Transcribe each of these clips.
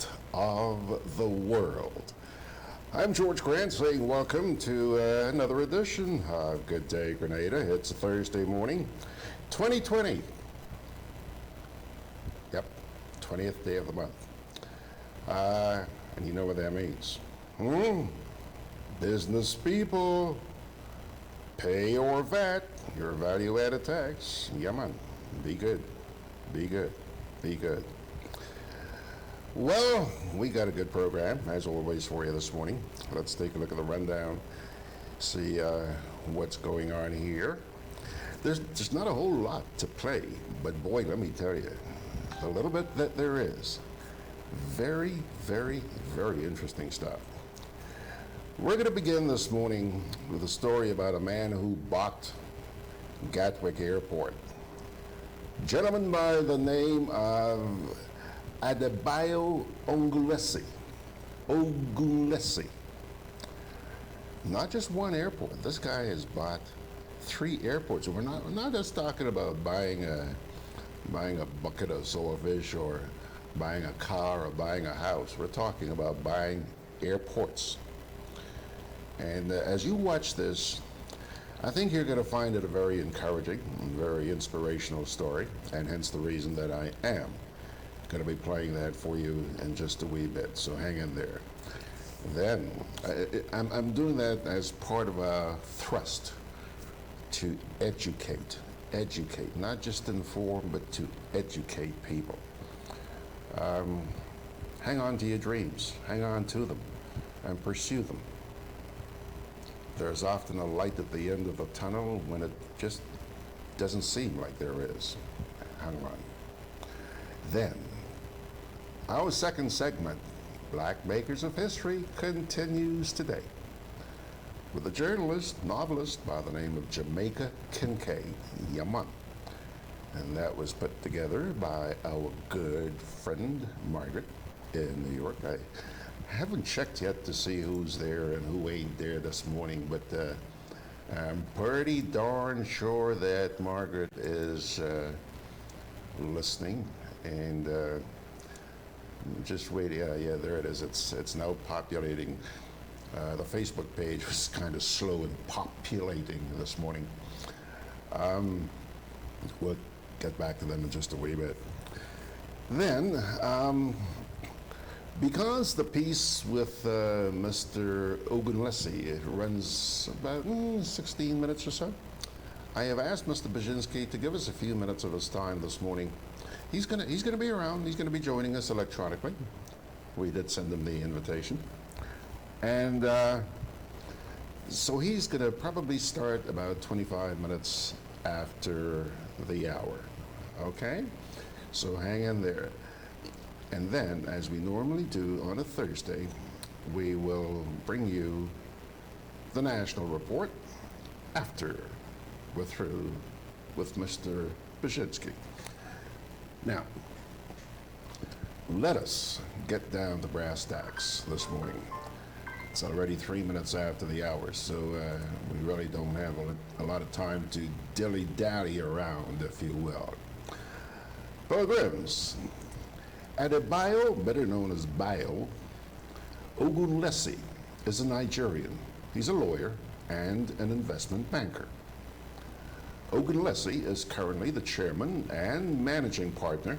rest of the world. I'm George Grant saying welcome to another edition of Gudday Grenada. It's a Thursday morning, 2020. Yep, 20th day of the month. And you know what that means. Business people, pay your VAT, your value-added tax. Yeah, man. Be good. Be good. Be good. Well, we got a good program, as always, for you this morning. Let's take a look at the rundown, see what's going on here. There's not a whole lot to play, but boy, let me tell you, the little bit that there is, very, very, very interesting stuff. We're going to begin this morning with a story about a man who bought Gatwick Airport. A gentleman by the name of Adebayo Ogunlesi. Ogunlesi. Not just one airport. This guy has bought 3 airports. We're not just talking about buying a bucket of swordfish or buying a car or buying a house. We're talking about buying airports. And as you watch this, I think you're going to find it a very encouraging, very inspirational story, and hence the reason that I am going to be playing that for you in just a wee bit, so hang in there. Then, I'm doing that as part of a thrust to educate, not just inform, but to educate people. Hang on to your dreams, hang on to them, and pursue them. There's often a light at the end of the tunnel when it just doesn't seem like there is. Hang on. Then, our second segment, Black Makers of History, continues today with a journalist, novelist by the name of Jamaica Kincaid, Yaman. And that was put together by our good friend, Margaret, in New York. I haven't checked yet to see who's there and who ain't there this morning, but I'm pretty darn sure that Margaret is listening, and just wait. Yeah, there it is. It's now populating. The Facebook page was kind of slow in populating this morning. We'll get back to them in just a wee bit. Then, because the piece with Mr. Ogunlesi runs about 16 minutes or so, I have asked Mr. Bierzynski to give us a few minutes of his time this morning. He's gonna be around. He's gonna be joining us electronically. We did send him the invitation, and so he's gonna probably start about 25 minutes after the hour. Okay, so hang in there. And then, as we normally do on a Thursday, we will bring you the national report after we're through with Mr. Bierzynski. Now, let us get down to brass tacks this morning. It's already 3 minutes after the hour, so we really don't have a lot of time to dilly-dally around, if you will. Pilgrims, Adebayo, better known as Bayo, Ogunlesi, is a Nigerian. He's a lawyer and an investment banker. Ogunlesi is currently the chairman and managing partner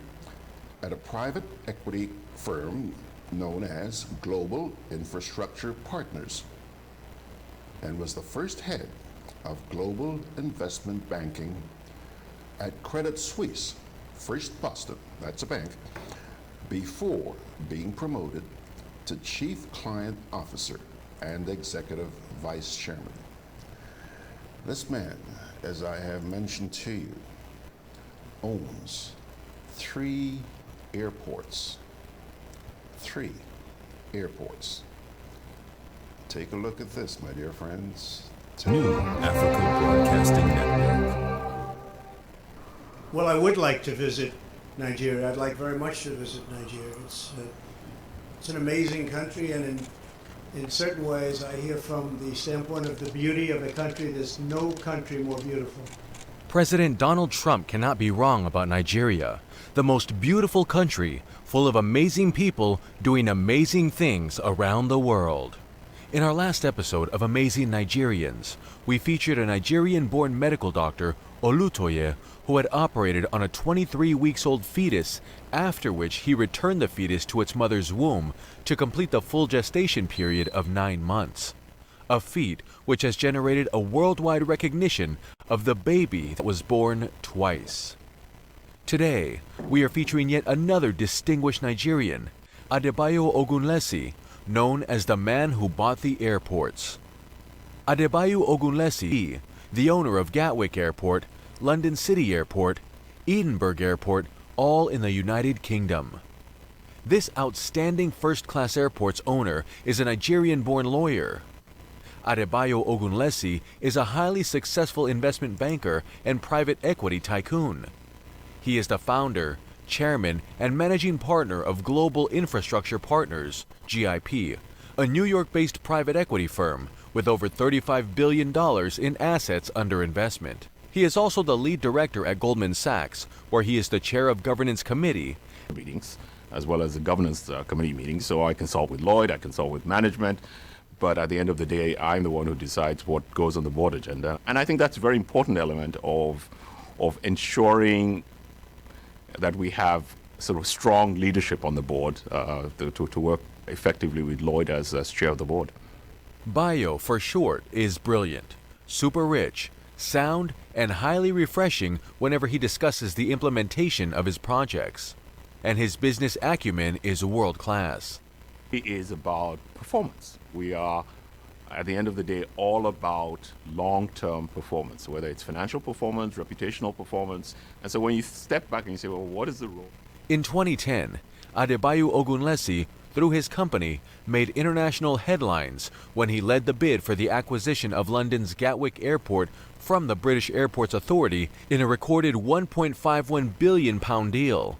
at a private equity firm known as Global Infrastructure Partners, and was the first head of global investment banking at Credit Suisse, First Boston, that's a bank, before being promoted to Chief Client Officer and Executive Vice Chairman. This man, as I have mentioned to you, owns 3 airports. 3 airports. Take a look at this, my dear friends. New Africa Broadcasting Network. Well, I would like to visit Nigeria. I'd like very much to visit Nigeria. It's an amazing country, and in certain ways, I hear from the standpoint of the beauty of the country, there's no country more beautiful. President Donald Trump cannot be wrong about Nigeria, the most beautiful country full of amazing people doing amazing things around the world. In our last episode of Amazing Nigerians, we featured a Nigerian-born medical doctor, Olutoye, who had operated on a 23-weeks-old fetus, after which he returned the fetus to its mother's womb to complete the full gestation period of 9 months. A feat which has generated a worldwide recognition of the baby that was born twice. Today, we are featuring yet another distinguished Nigerian, Adebayo Ogunlesi, known as the man who bought the airports. Adebayo Ogunlesi, the owner of Gatwick Airport, London City Airport, Edinburgh Airport, all in the United Kingdom. This outstanding first-class airport's owner is a Nigerian-born lawyer. Adebayo Ogunlesi is a highly successful investment banker and private equity tycoon. He is the founder, chairman, and managing partner of Global Infrastructure Partners, GIP, a New York-based private equity firm with over $35 billion in assets under investment. He is also the lead director at Goldman Sachs, where he is the chair of governance committee meetings, as well as the governance committee meetings. So I consult with Lloyd, I consult with management, but at the end of the day, I'm the one who decides what goes on the board agenda. And I think that's a very important element of ensuring that we have sort of strong leadership on the board to work effectively with Lloyd as chair of the board. Bayo, for short, is brilliant, super rich, sound, and highly refreshing whenever he discusses the implementation of his projects. And his business acumen is world-class. It is about performance. We are, at the end of the day, all about long-term performance, whether it's financial performance, reputational performance. And so when you step back and you say, well, what is the role? In 2010, Adebayo Ogunlesi, through his company, made international headlines when he led the bid for the acquisition of London's Gatwick Airport from the British Airports Authority in a recorded £1.51 billion deal.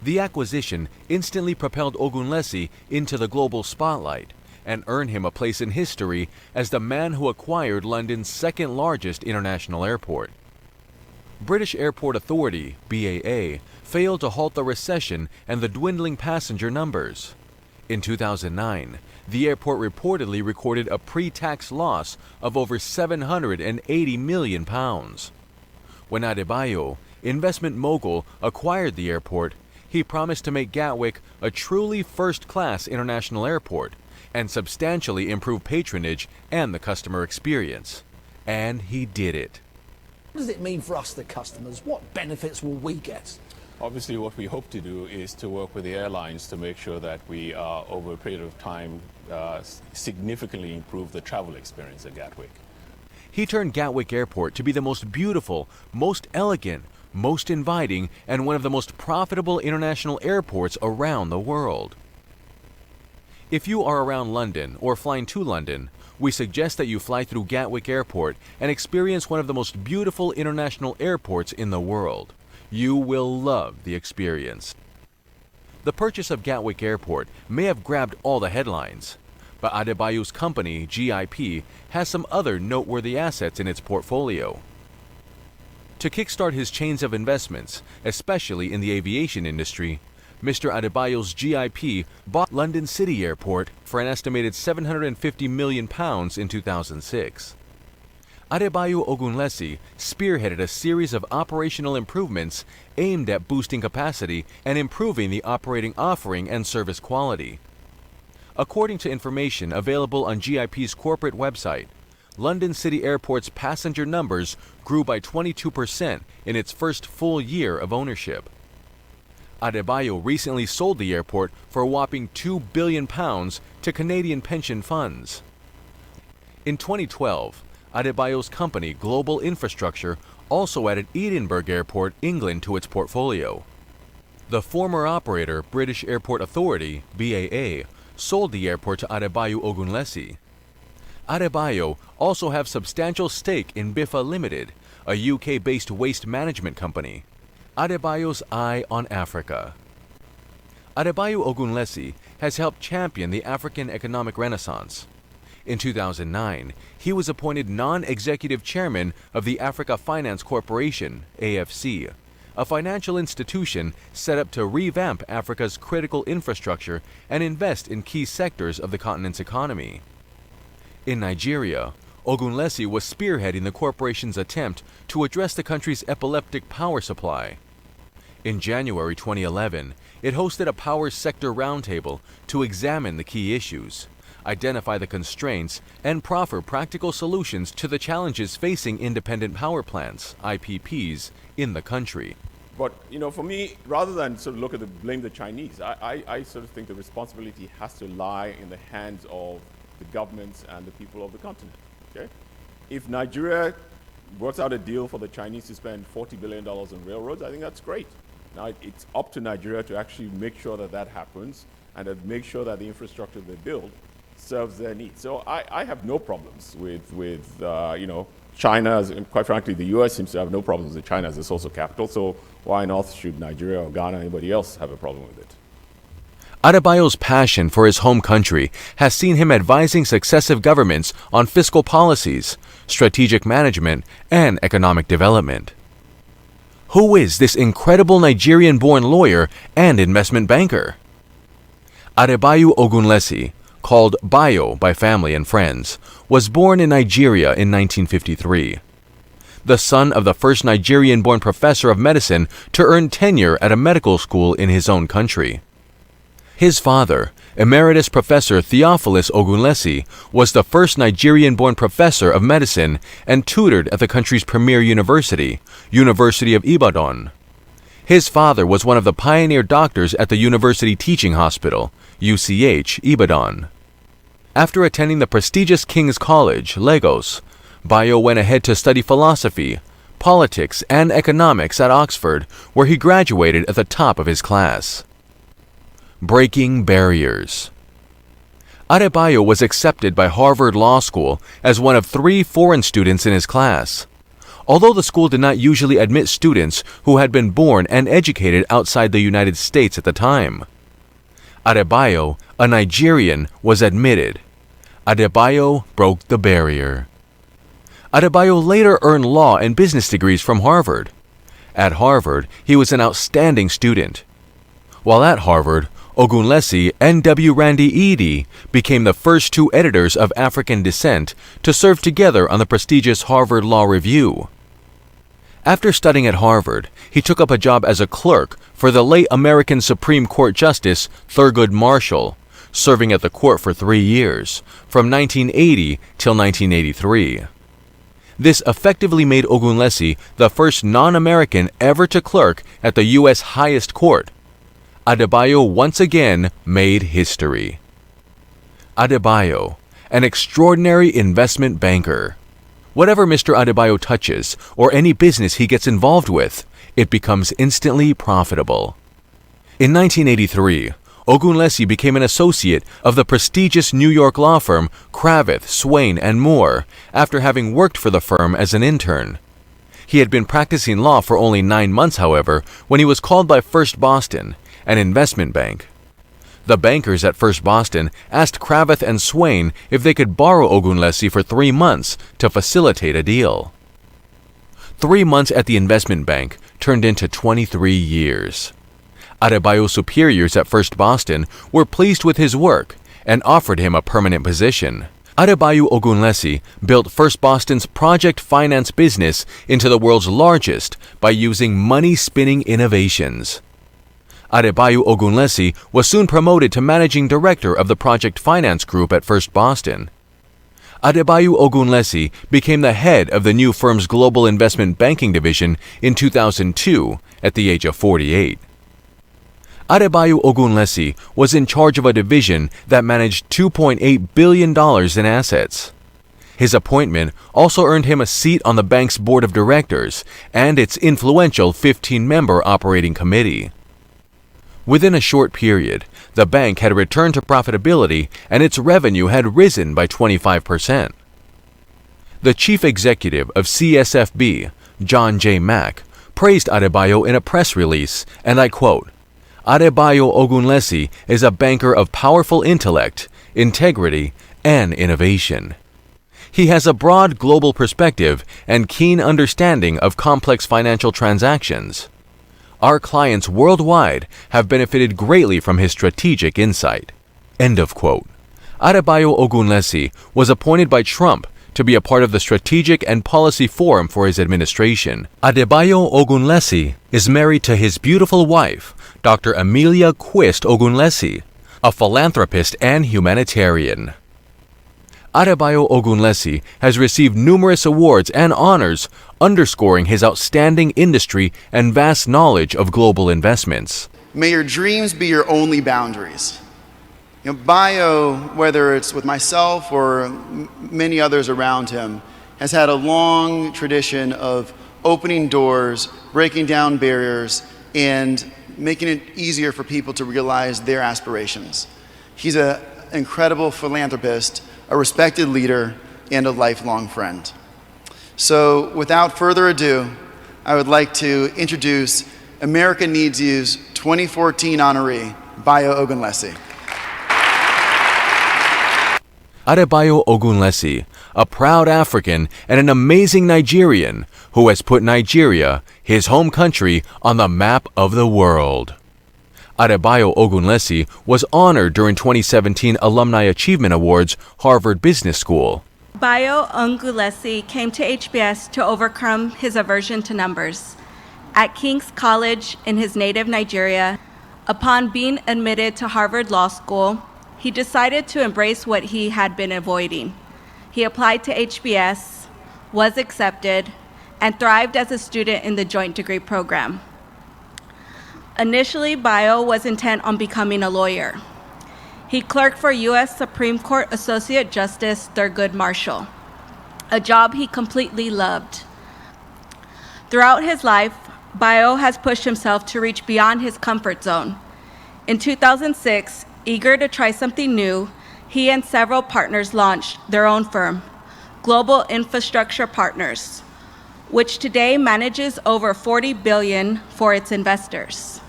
The acquisition instantly propelled Ogunlesi into the global spotlight and earned him a place in history as the man who acquired London's second largest international airport. British Airport Authority, BAA, failed to halt the recession and the dwindling passenger numbers. In 2009, the airport reportedly recorded a pre-tax loss of over £780 million. When Adebayo, investment mogul, acquired the airport, he promised to make Gatwick a truly first-class international airport and substantially improve patronage and the customer experience. And he did it. What does it mean for us, the customers? What benefits will we get? Obviously, what we hope to do is to work with the airlines to make sure that we, over a period of time, significantly improve the travel experience at Gatwick. He turned Gatwick Airport to be the most beautiful, most elegant, most inviting, and one of the most profitable international airports around the world. If you are around London or flying to London, we suggest that you fly through Gatwick Airport and experience one of the most beautiful international airports in the world. You will love the experience. The purchase of Gatwick Airport may have grabbed all the headlines, but Adebayo's company, GIP, has some other noteworthy assets in its portfolio. To kickstart his chains of investments, especially in the aviation industry, Mr. Adebayo's GIP bought London City Airport for an estimated £750 million in 2006. Adebayo Ogunlesi spearheaded a series of operational improvements aimed at boosting capacity and improving the operating offering and service quality. According to information available on GIP's corporate website, London City Airport's passenger numbers grew by 22% in its first full year of ownership. Adebayo recently sold the airport for a whopping £2 billion to Canadian pension funds. In 2012, Adebayo's company, Global Infrastructure, also added Edinburgh Airport, England, to its portfolio. The former operator, British Airport Authority, BAA, sold the airport to Adebayo Ogunlesi. Adebayo also have substantial stake in Biffa Limited, a UK-based waste management company. Adebayo's eye on Africa. Adebayo Ogunlesi has helped champion the African economic renaissance. In 2009, he was appointed non-executive chairman of the Africa Finance Corporation, AFC, a financial institution set up to revamp Africa's critical infrastructure and invest in key sectors of the continent's economy. In Nigeria, Ogunlesi was spearheading the corporation's attempt to address the country's epileptic power supply. In January 2011, it hosted a power sector roundtable to examine the key issues, identify the constraints, and proffer practical solutions to the challenges facing independent power plants, IPPs, in the country. But, for me, rather than sort of blame the Chinese, I sort of think the responsibility has to lie in the hands of the governments and the people of the continent. Okay? If Nigeria works out a deal for the Chinese to spend $40 billion on railroads, I think that's great. Now, it's up to Nigeria to actually make sure that that happens and to make sure that the infrastructure they build serves their needs. So I have no problems with China, and quite frankly, the US seems to have no problems with China as a source of capital, so why on earth should Nigeria or Ghana or anybody else have a problem with it? Adebayo's passion for his home country has seen him advising successive governments on fiscal policies, strategic management, and economic development. Who is this incredible Nigerian-born lawyer and investment banker? Adebayo Ogunlesi, called Bayo by family and friends, was born in Nigeria in 1953. The son of the first Nigerian-born professor of medicine to earn tenure at a medical school in his own country. His father, Emeritus Professor Theophilus Ogunlesi, was the first Nigerian-born professor of medicine and tutored at the country's premier university, University of Ibadan. His father was one of the pioneer doctors at the University Teaching Hospital, UCH, Ibadan. After attending the prestigious King's College, Lagos, Bayo went ahead to study philosophy, politics, and economics at Oxford, where he graduated at the top of his class. Breaking barriers. Adebayo was accepted by Harvard Law School as one of 3 foreign students in his class. Although the school did not usually admit students who had been born and educated outside the United States at the time. Adebayo, a Nigerian, was admitted. Adebayo broke the barrier. Adebayo later earned law and business degrees from Harvard. At Harvard, he was an outstanding student. While at Harvard, Ogunlesi and W. Randy Edie became the first 2 editors of African descent to serve together on the prestigious Harvard Law Review. After studying at Harvard, he took up a job as a clerk for the late American Supreme Court Justice Thurgood Marshall, serving at the court for 3 years, from 1980 till 1983. This effectively made Ogunlesi the first non-American ever to clerk at the U.S. highest court. Adebayo once again made history. Adebayo, an extraordinary investment banker. Whatever Mr. Adebayo touches, or any business he gets involved with, it becomes instantly profitable. In 1983, Ogunlesi became an associate of the prestigious New York law firm Cravath, Swaine & Moore after having worked for the firm as an intern. He had been practicing law for only 9 months, however, when he was called by First Boston, an investment bank. The bankers at First Boston asked Cravath and Swaine if they could borrow Ogunlesi for 3 months to facilitate a deal. 3 months at the investment bank turned into 23 years. Adebayo's superiors at First Boston were pleased with his work and offered him a permanent position. Adebayo Ogunlesi built First Boston's project finance business into the world's largest by using money-spinning innovations. Adebayo Ogunlesi was soon promoted to managing director of the project finance group at First Boston. Adebayo Ogunlesi became the head of the new firm's global investment banking division in 2002 at the age of 48. Adebayo Ogunlesi was in charge of a division that managed $2.8 billion in assets. His appointment also earned him a seat on the bank's board of directors and its influential 15-member operating committee. Within a short period, the bank had returned to profitability and its revenue had risen by 25%. The chief executive of CSFB, John J. Mack, praised Adebayo in a press release, and I quote, "Adebayo Ogunlesi is a banker of powerful intellect, integrity, and innovation. He has a broad global perspective and keen understanding of complex financial transactions. Our clients worldwide have benefited greatly from his strategic insight." End of quote. Adebayo Ogunlesi was appointed by Trump to be a part of the Strategic and Policy Forum for his administration. Adebayo Ogunlesi is married to his beautiful wife, Dr. Amelia Quist Ogunlesi, a philanthropist and humanitarian. Adebayo Ogunlesi has received numerous awards and honors, underscoring his outstanding industry and vast knowledge of global investments. May your dreams be your only boundaries. Bayo, whether it's with myself or many others around him, has had a long tradition of opening doors, breaking down barriers, and making it easier for people to realize their aspirations. He's an incredible philanthropist, a respected leader, and a lifelong friend. So without further ado, I would like to introduce America Needs You's 2014 honoree, Bayo Ogunlesi. Adebayo Ogunlesi, a proud African and an amazing Nigerian who has put Nigeria, his home country, on the map of the world. Adebayo Ogunlesi was honored during 2017 Alumni Achievement Awards, Harvard Business School. Bayo Ogunlesi came to HBS to overcome his aversion to numbers. At King's College in his native Nigeria, upon being admitted to Harvard Law School, he decided to embrace what he had been avoiding. He applied to HBS, was accepted, and thrived as a student in the joint degree program. Initially, Bayo was intent on becoming a lawyer. He clerked for U.S. Supreme Court Associate Justice Thurgood Marshall, a job he completely loved. Throughout his life, Bayo has pushed himself to reach beyond his comfort zone. In 2006, eager to try something new, he and several partners launched their own firm, Global Infrastructure Partners, which today manages over $40 billion for its investors.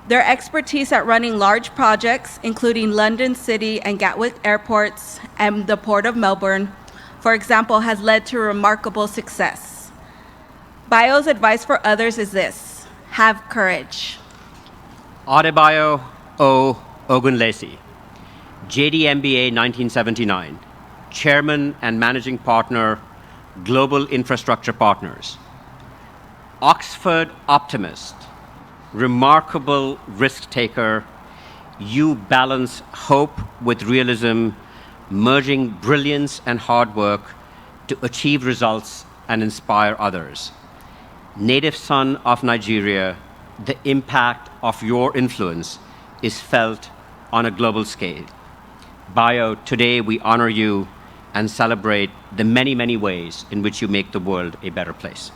Their expertise at running large projects, including London City and Gatwick airports and the Port of Melbourne, for example, has led to remarkable success. Bayo's advice for others is this: have courage. Adebayo O. Ogunlesi, JD MBA 1979, Chairman and Managing Partner, Global Infrastructure Partners. Oxford optimist, remarkable risk taker, you balance hope with realism, merging brilliance and hard work to achieve results and inspire others. Native son of Nigeria, the impact of your influence is felt on a global scale. Bayo, today we honor you and celebrate the many, many ways in which you make the world a better place.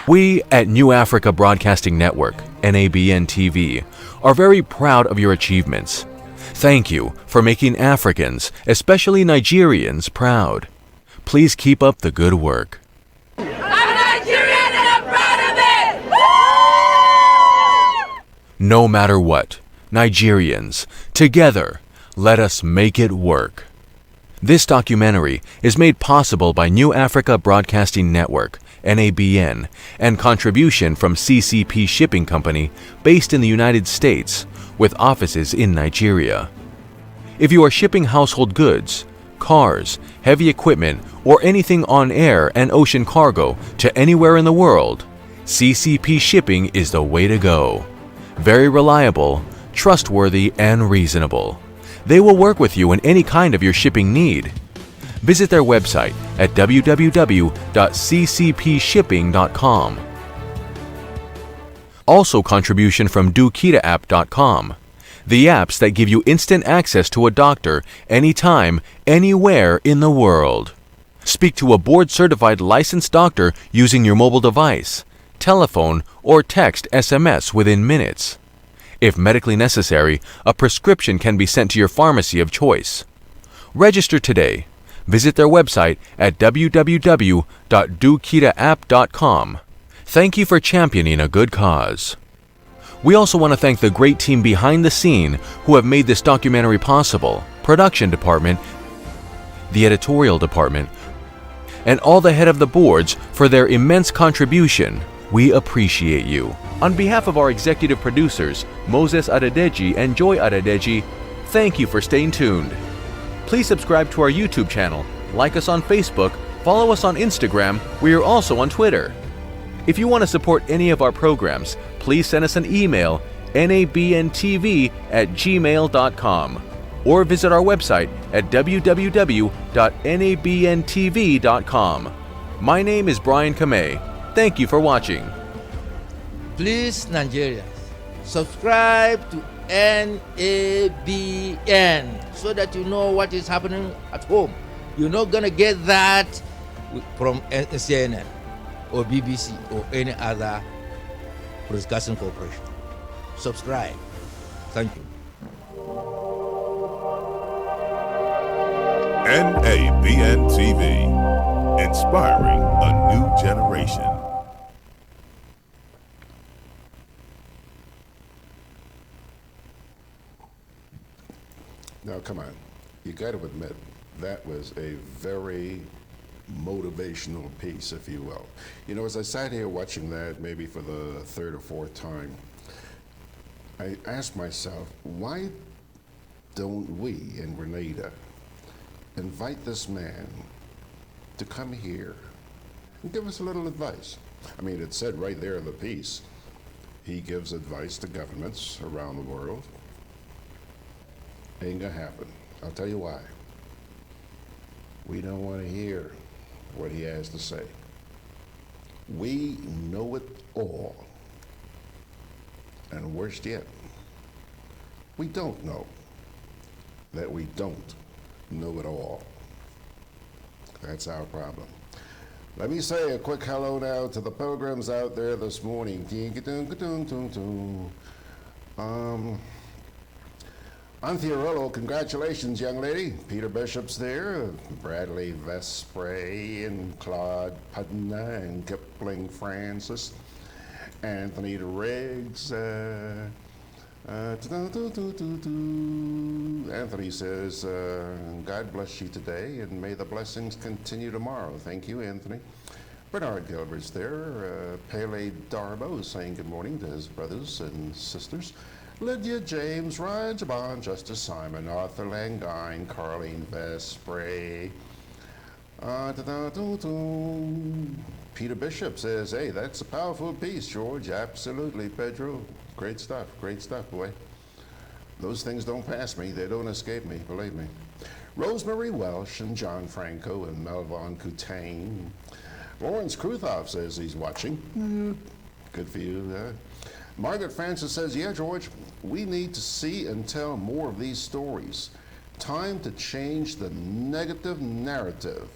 We at New Africa Broadcasting Network, NABN TV, are very proud of your achievements. Thank you for making Africans, especially Nigerians, proud. Please keep up the good work. I'm Nigerian and I'm proud of it! Woo! No matter what, Nigerians, together, let us make it work. This documentary is made possible by New Africa Broadcasting Network, NABN, and contribution from CCP Shipping Company, based in the United States, with offices in Nigeria. If you are shipping household goods, cars, heavy equipment, or anything on air and ocean cargo to anywhere in the world, CCP Shipping is the way to go. Very reliable, trustworthy, and reasonable. They will work with you in any kind of your shipping need. Visit their website at www.ccpshipping.com. Also contribution from DoKitaApp.com, the apps that give you instant access to a doctor anytime, anywhere in the world. Speak to a board-certified licensed doctor using your mobile device, telephone, or text SMS within minutes. If medically necessary, a prescription can be sent to your pharmacy of choice. Register today. Visit their website at www.dokitaapp.com. Thank you for championing a good cause. We also want to thank the great team behind the scene who have made this documentary possible, production department, the editorial department, and all the head of the boards for their immense contribution. We appreciate you. On behalf of our executive producers, Moses Adedeji and Joy Adedeji, thank you for staying tuned. Please subscribe to our YouTube channel, like us on Facebook, follow us on Instagram. We are also on Twitter. If you want to support any of our programs, please send us an email, nabntv@gmail.com, or visit our website at www.nabntv.com. My name is Brian Kamei. Thank you for watching. Please, Nigerians, subscribe to NABN so that you know what is happening at home. You're not going to get that from CNN or BBC or any other broadcasting corporation. Subscribe. Thank you. NABN TV, inspiring a new generation. Now, come on. You got to admit, that was a very motivational piece, if you will. You know, as I sat here watching that, maybe for the third or fourth time, I asked myself, why don't we in Grenada invite this man to come here and give us a little advice? I mean, it said right there in the piece, he gives advice to governments around the world. Ain't gonna happen. I'll tell you why. We don't want to hear what he has to say. We know it all. And worst yet, we don't know that we don't know it all. That's our problem. Let me say a quick hello now to the pilgrims out there this morning. Anthea, congratulations, young lady. Peter Bishop's there, Bradley Vespre, and Claude Putna, and Kipling Francis, Anthony Riggs. Anthony says, God bless you today, and may the blessings continue tomorrow. Thank you, Anthony. Bernard Gilbert's there. Pele Darbo saying good morning to his brothers and sisters. Lydia James, Ryan Jabon, Justice Simon, Arthur Langine, Carlene Vespre. Peter Bishop says, hey, that's a powerful piece, George. Absolutely, Pedro. Great stuff, boy. Those things don't pass me. They don't escape me, believe me. Rosemary Welsh and John Franco and Melvon Coutain. Lawrence Kruthoff says he's watching. Good for you. Margaret Francis says, yeah, George, we need to see and tell more of these stories. Time to change the negative narrative.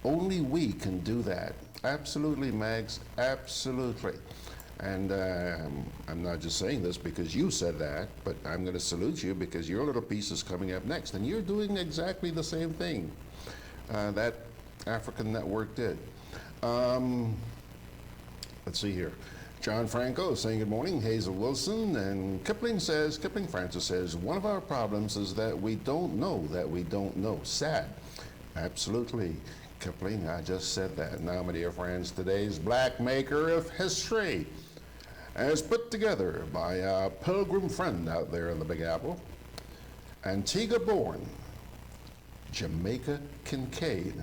Only we can do that. Absolutely, Mags, absolutely. And I'm not just saying this because you said that, but I'm going to salute you because your little piece is coming up next, and you're doing exactly the same thing that African Network did. Let's see here. John Franco saying good morning. Hazel Wilson and Kipling Francis says, one of our problems is that we don't know that we don't know. Sad. Absolutely. Kipling, I just said that. Now, my dear friends, today's Black Maker of History as put together by our pilgrim friend out there in the Big Apple, Antigua-born, Jamaica Kincaid.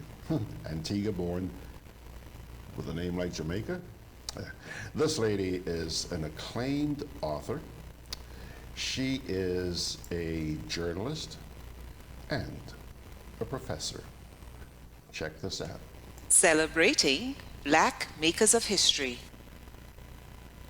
Antigua-born with a name like Jamaica. This lady is an acclaimed author. She is a journalist and a professor. Check this out. Celebrating Black Makers of History.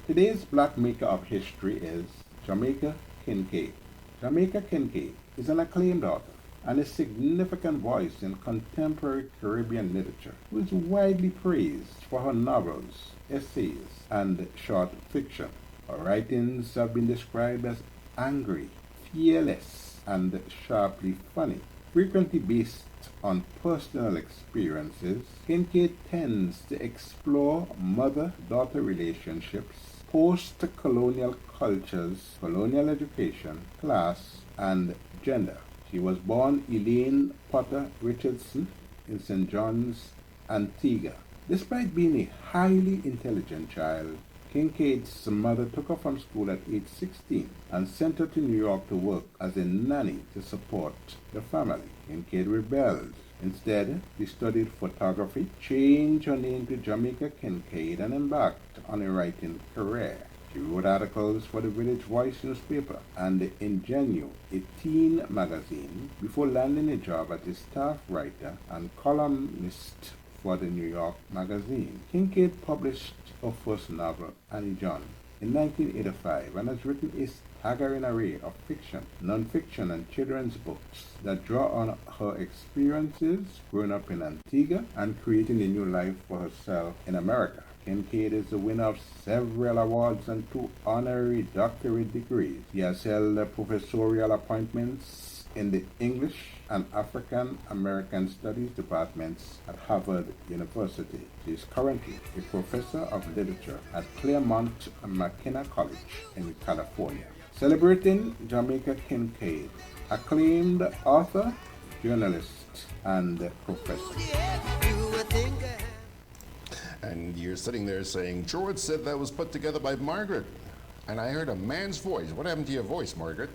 Today's Black Maker of History is Jamaica Kincaid. Jamaica Kincaid is an acclaimed author and a significant voice in contemporary Caribbean literature, who is widely praised for her novels, essays, and short fiction. Her writings have been described as angry, fearless, and sharply funny, frequently based on personal experiences, Kincaid tends to explore mother-daughter relationships, post-colonial cultures, colonial education, class, and gender. She was born Elaine Potter Richardson in St. John's, Antigua. Despite being a highly intelligent child, Kincaid's mother took her from school at age 16 and sent her to New York to work as a nanny to support the family. Kincaid rebelled. Instead, she studied photography, changed her name to Jamaica Kincaid, and embarked on a writing career. She wrote articles for the Village Voice newspaper and the Ingenue, a teen magazine, before landing a job as a staff writer and columnist for the New York Magazine. Kincaid published her first novel, Annie John, in 1985 and has written a staggering array of fiction, non-fiction, and children's books that draw on her experiences growing up in Antigua and creating a new life for herself in America. Kincaid is the winner of several awards and 2 honorary doctorate degrees. He has held professorial appointments in the English and African American Studies departments at Harvard University. She is currently a professor of literature at Claremont McKenna College in California. Celebrating Jamaica Kincaid, acclaimed author, journalist, and professor. And you're sitting there saying, George said that was put together by Margaret. And I heard a man's voice. What happened to your voice, Margaret?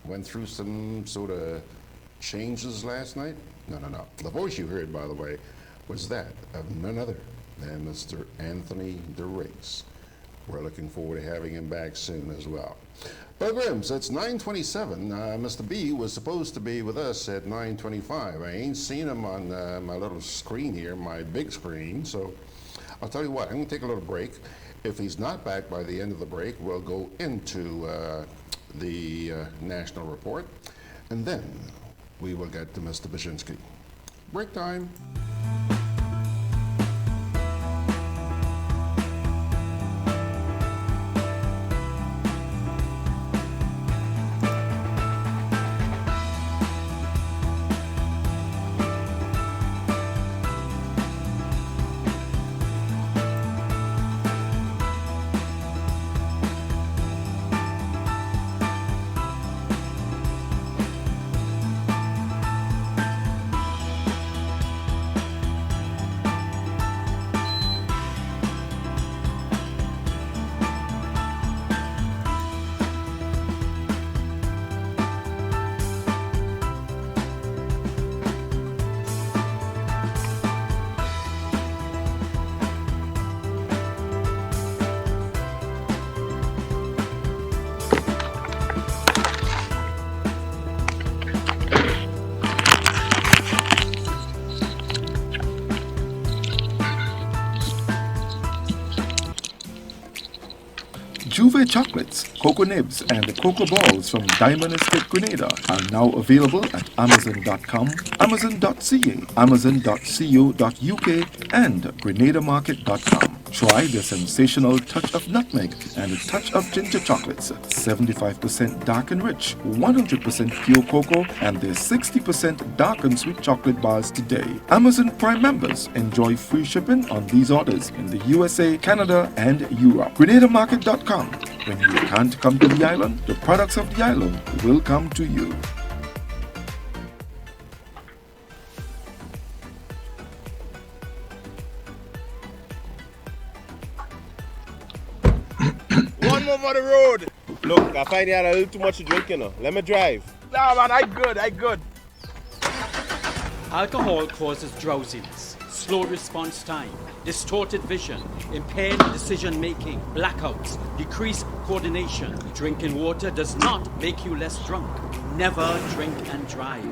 Went through some sort of changes last night? No. The voice you heard, by the way, was that of none other than Mr. Anthony DeRace. We're looking forward to having him back soon as well. Pilgrims, it's 9:27. Mr. B was supposed to be with us at 9:25. I ain't seen him on my little screen here, my big screen, so I'll tell you what, I'm going to take a little break. If he's not back by the end of the break, we'll go into the national report, and then we will get to Mr. Bierzynski. Break time. Juve chocolates, cocoa nibs, and cocoa balls from Diamond Estate Grenada are now available at Amazon.com, Amazon.ca, Amazon.co.uk, and GrenadaMarket.com. Try the sensational touch of nutmeg and a touch of ginger chocolates, 75% dark and rich, 100% pure cocoa, and their 60% dark and sweet chocolate bars today. Amazon Prime members enjoy free shipping on these orders in the USA, Canada, and Europe. GrenadaMarket.com. When you can't come to the island, the products of the island will come to you. One more for the road. Look, I find you had a little too much to drink, you know. Let me drive. Nah, man, I good. Alcohol causes drowsiness, slow response time, distorted vision, impaired decision-making, blackouts, decreased coordination. Drinking water does not make you less drunk. Never drink and drive.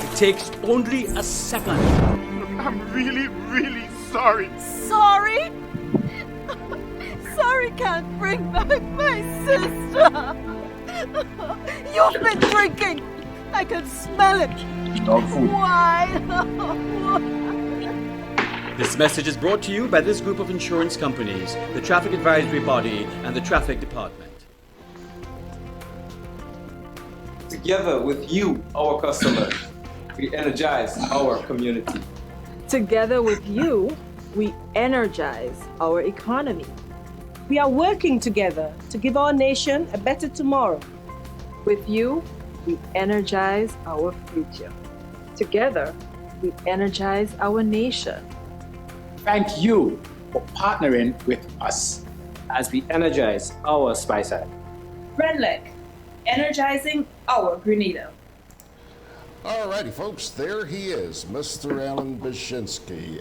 It takes only a second. I'm really sorry. Sorry? Sorry can't bring back my sister. You've been drinking. I can smell it. Why? This message is brought to you by this group of insurance companies, the Traffic Advisory Body, and the Traffic Department. Together with you, our customers, we energize our community. Together with you, we energize our economy. We are working together to give our nation a better tomorrow. With you, we energize our future. Together, we energize our nation. Thank you for partnering with us as we energize our Spice Island. GRENLEC, energizing our Grenada. All righty, folks, there he is, Mr. Allan Bierzynski.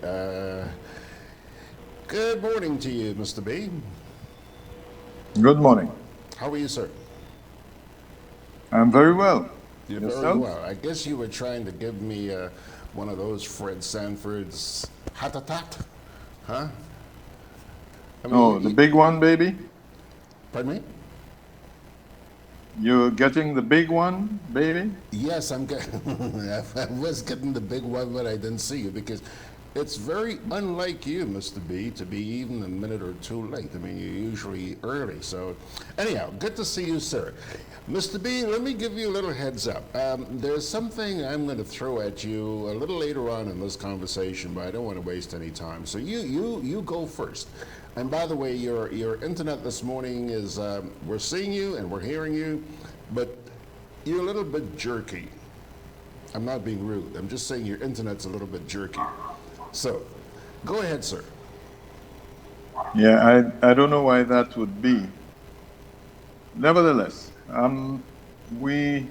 Good morning to you, Mr. B. Good morning. How are you, sir? I'm very well. You're Yourself? very well. I guess you were trying to give me one of those Fred Sanford's hat-a-tat, huh? I mean, The big one, baby? Pardon me? You're getting the big one, baby? Yes, I'm getting. I was getting the big one, but I didn't see you because it's very unlike you, Mr. B, to be even a minute or two late. I mean, you're usually early. So, anyhow, good to see you, sir. Mr. B, let me give you a little heads up. There's something I'm going to throw at you a little later on in this conversation, but I don't want to waste any time. So you go first. And by the way, your internet this morning is, we're seeing you and we're hearing you, but you're a little bit jerky. I'm not being rude. I'm just saying your internet's a little bit jerky. So, go ahead, sir. Yeah, I don't know why that would be. Nevertheless, we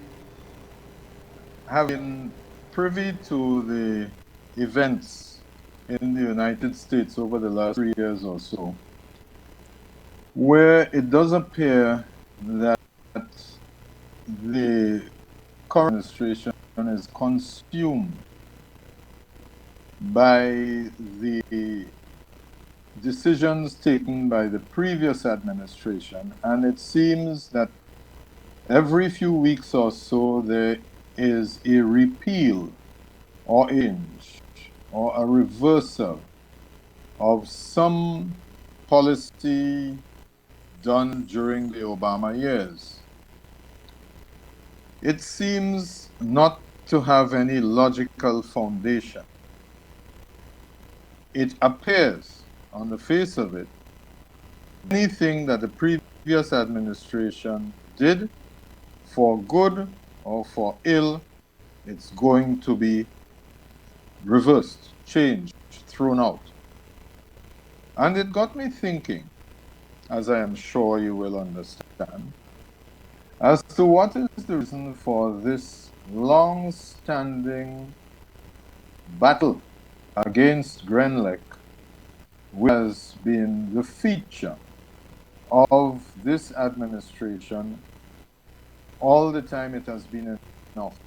have been privy to the events in the United States over the last 3 years or so, where it does appear that the current administration is consumed by the decisions taken by the previous administration, and it seems that every few weeks or so there is a repeal or change or a reversal of some policy done during the Obama years. It seems not to have any logical foundation. It appears, on the face of it, anything that the previous administration did, for good or for ill, it's going to be reversed, changed, thrown out. And it got me thinking, as I am sure you will understand, as to what is the reason for this long-standing battle against GRENLEC, which has been the feature of this administration all the time it has been in office.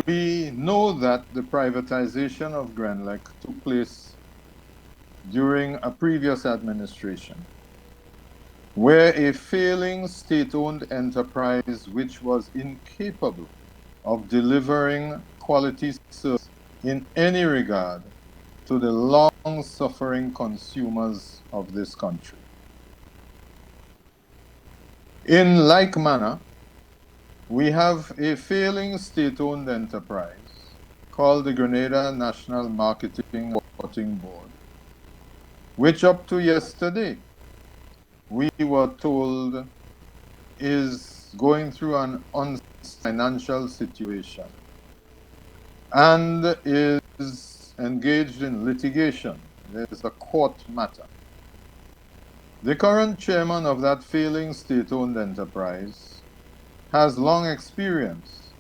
We know that the privatization of GRENLEC took place during a previous administration, where a failing state-owned enterprise which was incapable of delivering quality service in any regard to the long-suffering consumers of this country. In like manner, we have a failing state-owned enterprise called the Grenada National Marketing Reporting Board, which up to yesterday we were told is going through an financial situation and is engaged in litigation. There's a court matter. The current chairman of that failing state-owned enterprise has long experience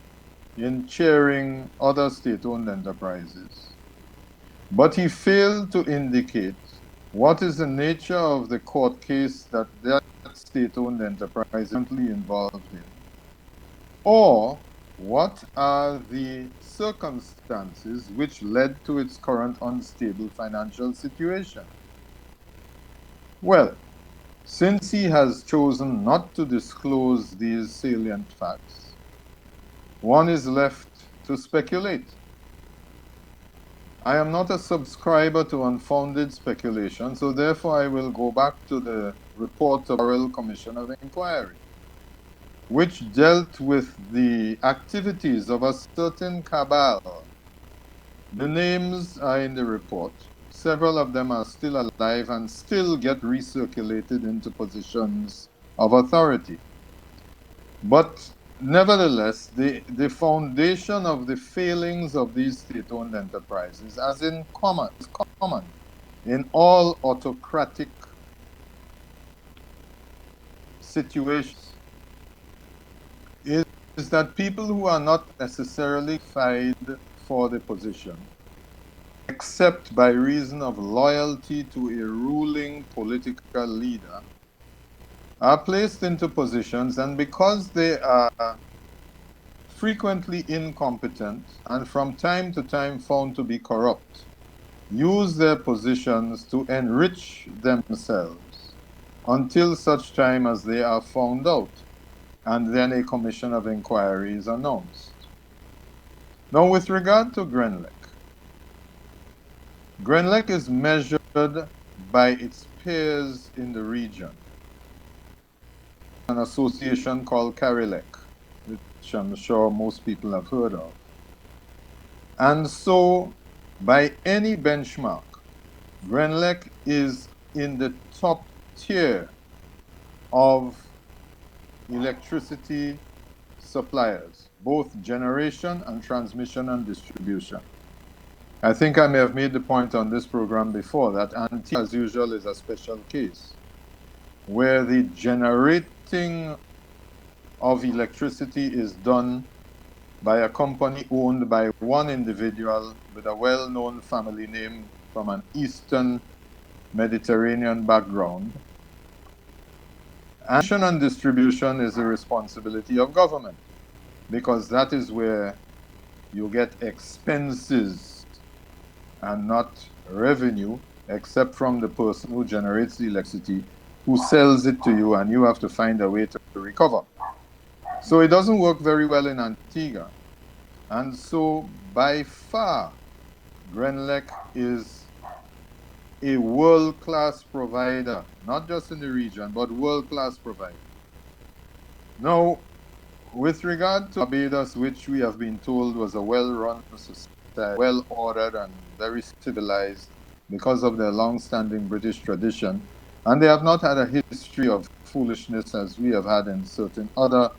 in chairing other state-owned enterprises, but he failed to indicate what is the nature of the court case that that state-owned enterprise is currently involved in, or what are the circumstances which led to its current unstable financial situation. Well, since he has chosen not to disclose these salient facts, one is left to speculate. I am not a subscriber to unfounded speculation, so therefore I will go back to the report of the Royal Commission of Inquiry. which dealt with the activities of a certain cabal. The names are in the report. Several of them are still alive and still get recirculated into positions of authority. But nevertheless, the foundation of the failings of these state-owned enterprises, as in common in all autocratic situations, is that people who are not necessarily qualified for the position, except by reason of loyalty to a ruling political leader, are placed into positions, and because they are frequently incompetent and from time to time found to be corrupt, use their positions to enrich themselves until such time as they are found out, and then a commission of inquiry is announced. Now, with regard to Grenlec is measured by its peers in the region. An association called CARILEC, which I'm sure most people have heard of. And so, by any benchmark, Grenlec is in the top tier of electricity suppliers, both generation and transmission and distribution. I think I may have made the point on this program before that Antigua, as usual, is a special case where the generating of electricity is done by a company owned by one individual with a well-known family name from an Eastern Mediterranean background. Transmission and distribution is the responsibility of government, because that is where you get expenses and not revenue, except from the person who generates the electricity, who sells it to you, and you have to find a way to recover. So it doesn't work very well in Antigua. And so by far, Grenlec is a world-class provider, not just in the region, but world-class provider. Now, with regard to Barbados, which we have been told was a well-run society, well-ordered and very civilized because of their long-standing British tradition, and they have not had a history of foolishness as we have had in certain other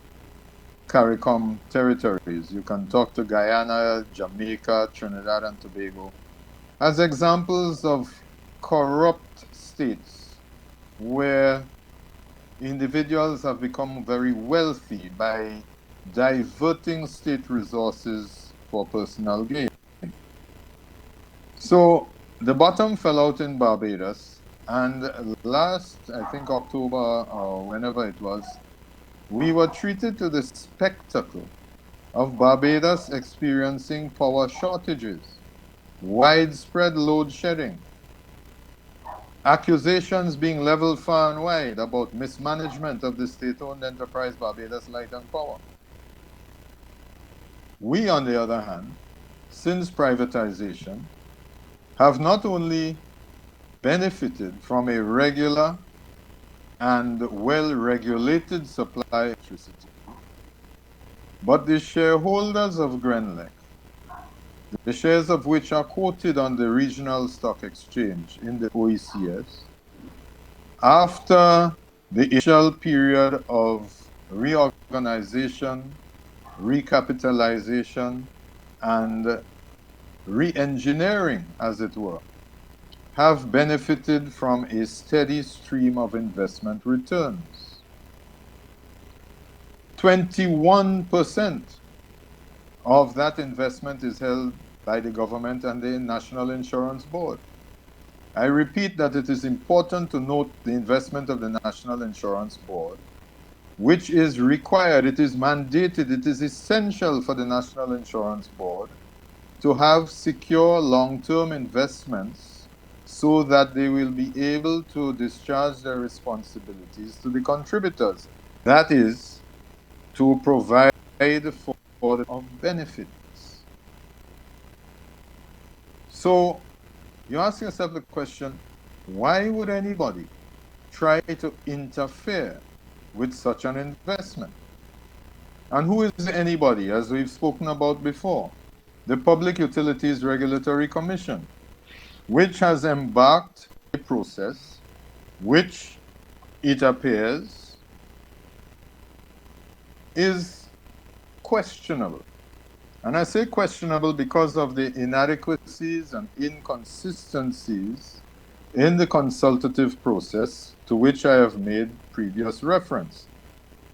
CARICOM territories. You can talk to Guyana, Jamaica, Trinidad and Tobago as examples of corrupt states where individuals have become very wealthy by diverting state resources for personal gain. So the bottom fell out in Barbados, and last, I think October or whenever it was, we were treated to the spectacle of Barbados experiencing power shortages, widespread load shedding, accusations being leveled far and wide about mismanagement of the state-owned enterprise Barbados Light and Power. We, on the other hand, since privatization, have not only benefited from a regular and well-regulated supply of electricity, but the shareholders of Grenlec, the shares of which are quoted on the regional stock exchange in the OECS, after the initial period of reorganization, recapitalization, and re-engineering, as it were, have benefited from a steady stream of investment returns. 21% of that investment is held by the government and the National Insurance Board. I repeat that it is important to note the investment of the National Insurance Board, which is required, it is mandated, it is essential for the National Insurance Board to have secure long-term investments so that they will be able to discharge their responsibilities to the contributors. That is, to provide for the benefits. So you ask yourself the question, why would anybody try to interfere with such an investment? And who is the anybody, as we've spoken about before? The Public Utilities Regulatory Commission, which has embarked a process which it appears is questionable. And I say questionable because of the inadequacies and inconsistencies in the consultative process to which I have made previous reference.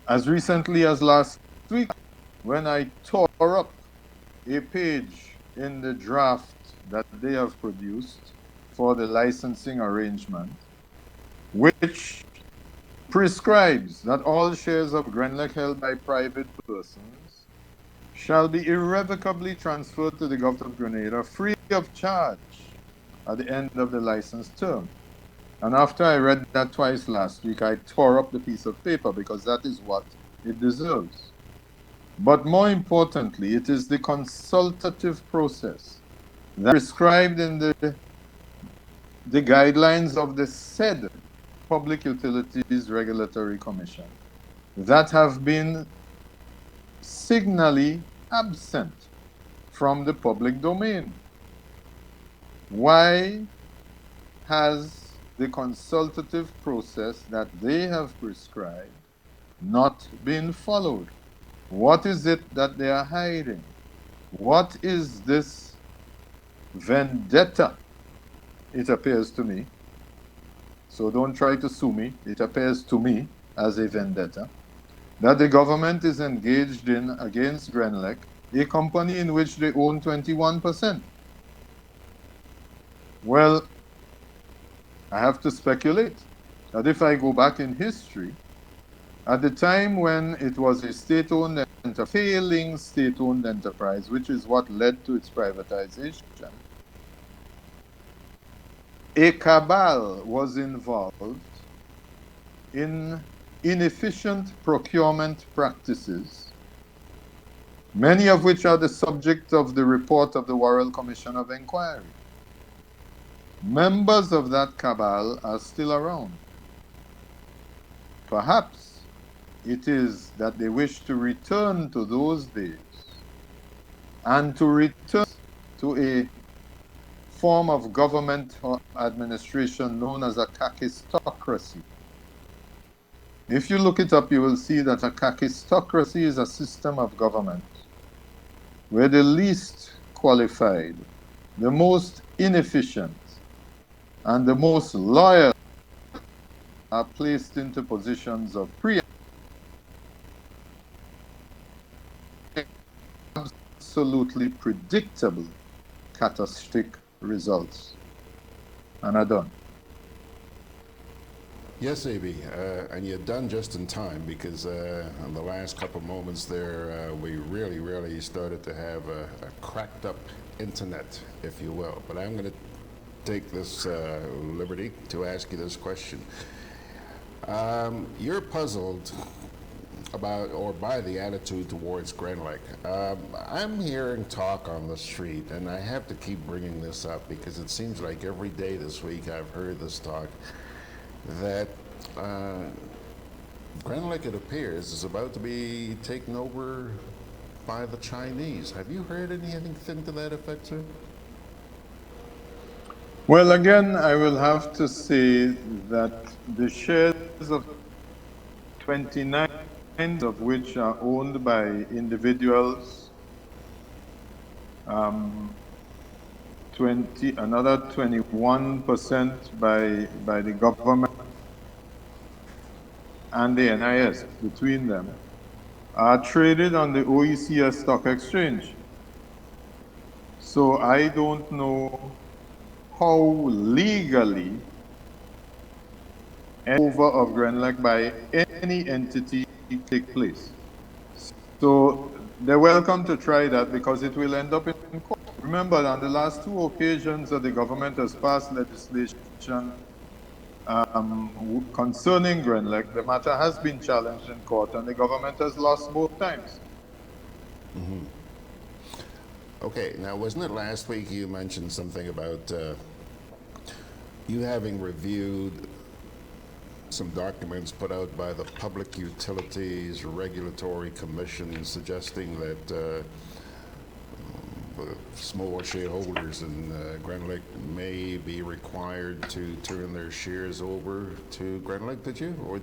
As recently as last week, when I tore up a page in the draft that they have produced for the licensing arrangement, which prescribes that all shares of Grenlec held by private persons shall be irrevocably transferred to the Government of Grenada free of charge at the end of the license term. And after I read that twice last week, I tore up the piece of paper because that is what it deserves. But more importantly, it is the consultative process that is prescribed in the guidelines of the said Public Utilities Regulatory Commission that have been signally absent from the public domain. Why has the consultative process that they have prescribed not been followed? What is it that they are hiding? What is this vendetta? It appears to me. So don't try to sue me. It appears to me as a vendetta that the government is engaged in against Grenlec, a company in which they own 21%. Well, I have to speculate that if I go back in history, at the time when it was a state-owned failing state-owned enterprise, which is what led to its privatization, a cabal was involved in inefficient procurement practices, many of which are the subject of the report of the Worrell Commission of Inquiry. Members of that cabal are still around. Perhaps it is that they wish to return to those days and to return to a form of government or administration known as a kakistocracy. If you look it up, you will see that a kakistocracy is a system of government where the least qualified, the most inefficient, and the most loyal are placed into positions of absolutely predictable catastrophic results. And I'm done. Yes, AB, and you're done just in time because in the last couple moments there, we really started to have a cracked up internet, if you will. But I'm going to take this liberty to ask you this question. You're puzzled about or by the attitude towards Grenlec. I'm hearing talk on the street, and I have to keep bringing this up because it seems like every day this week I've heard this talk, that Grenlec, it appears, is about to be taken over by the Chinese. Have you heard anything to that effect, sir? Well, again, I will have to say that the shares of 29 of which are owned by individuals, another 21% by the government and the NIS between them, are traded on the OECS stock exchange. So I don't know how legally an over of Grenlec by any entity take place. So they're welcome to try that because it will end up in court. Remember, on the last two occasions that the government has passed legislation concerning Grenlec, the matter has been challenged in court and the government has lost both times. Mm-hmm. Okay, now wasn't it last week you mentioned something about you having reviewed some documents put out by the Public Utilities Regulatory Commission suggesting that the small shareholders in GrenLake may be required to turn their shares over to GrenLake. Did you, or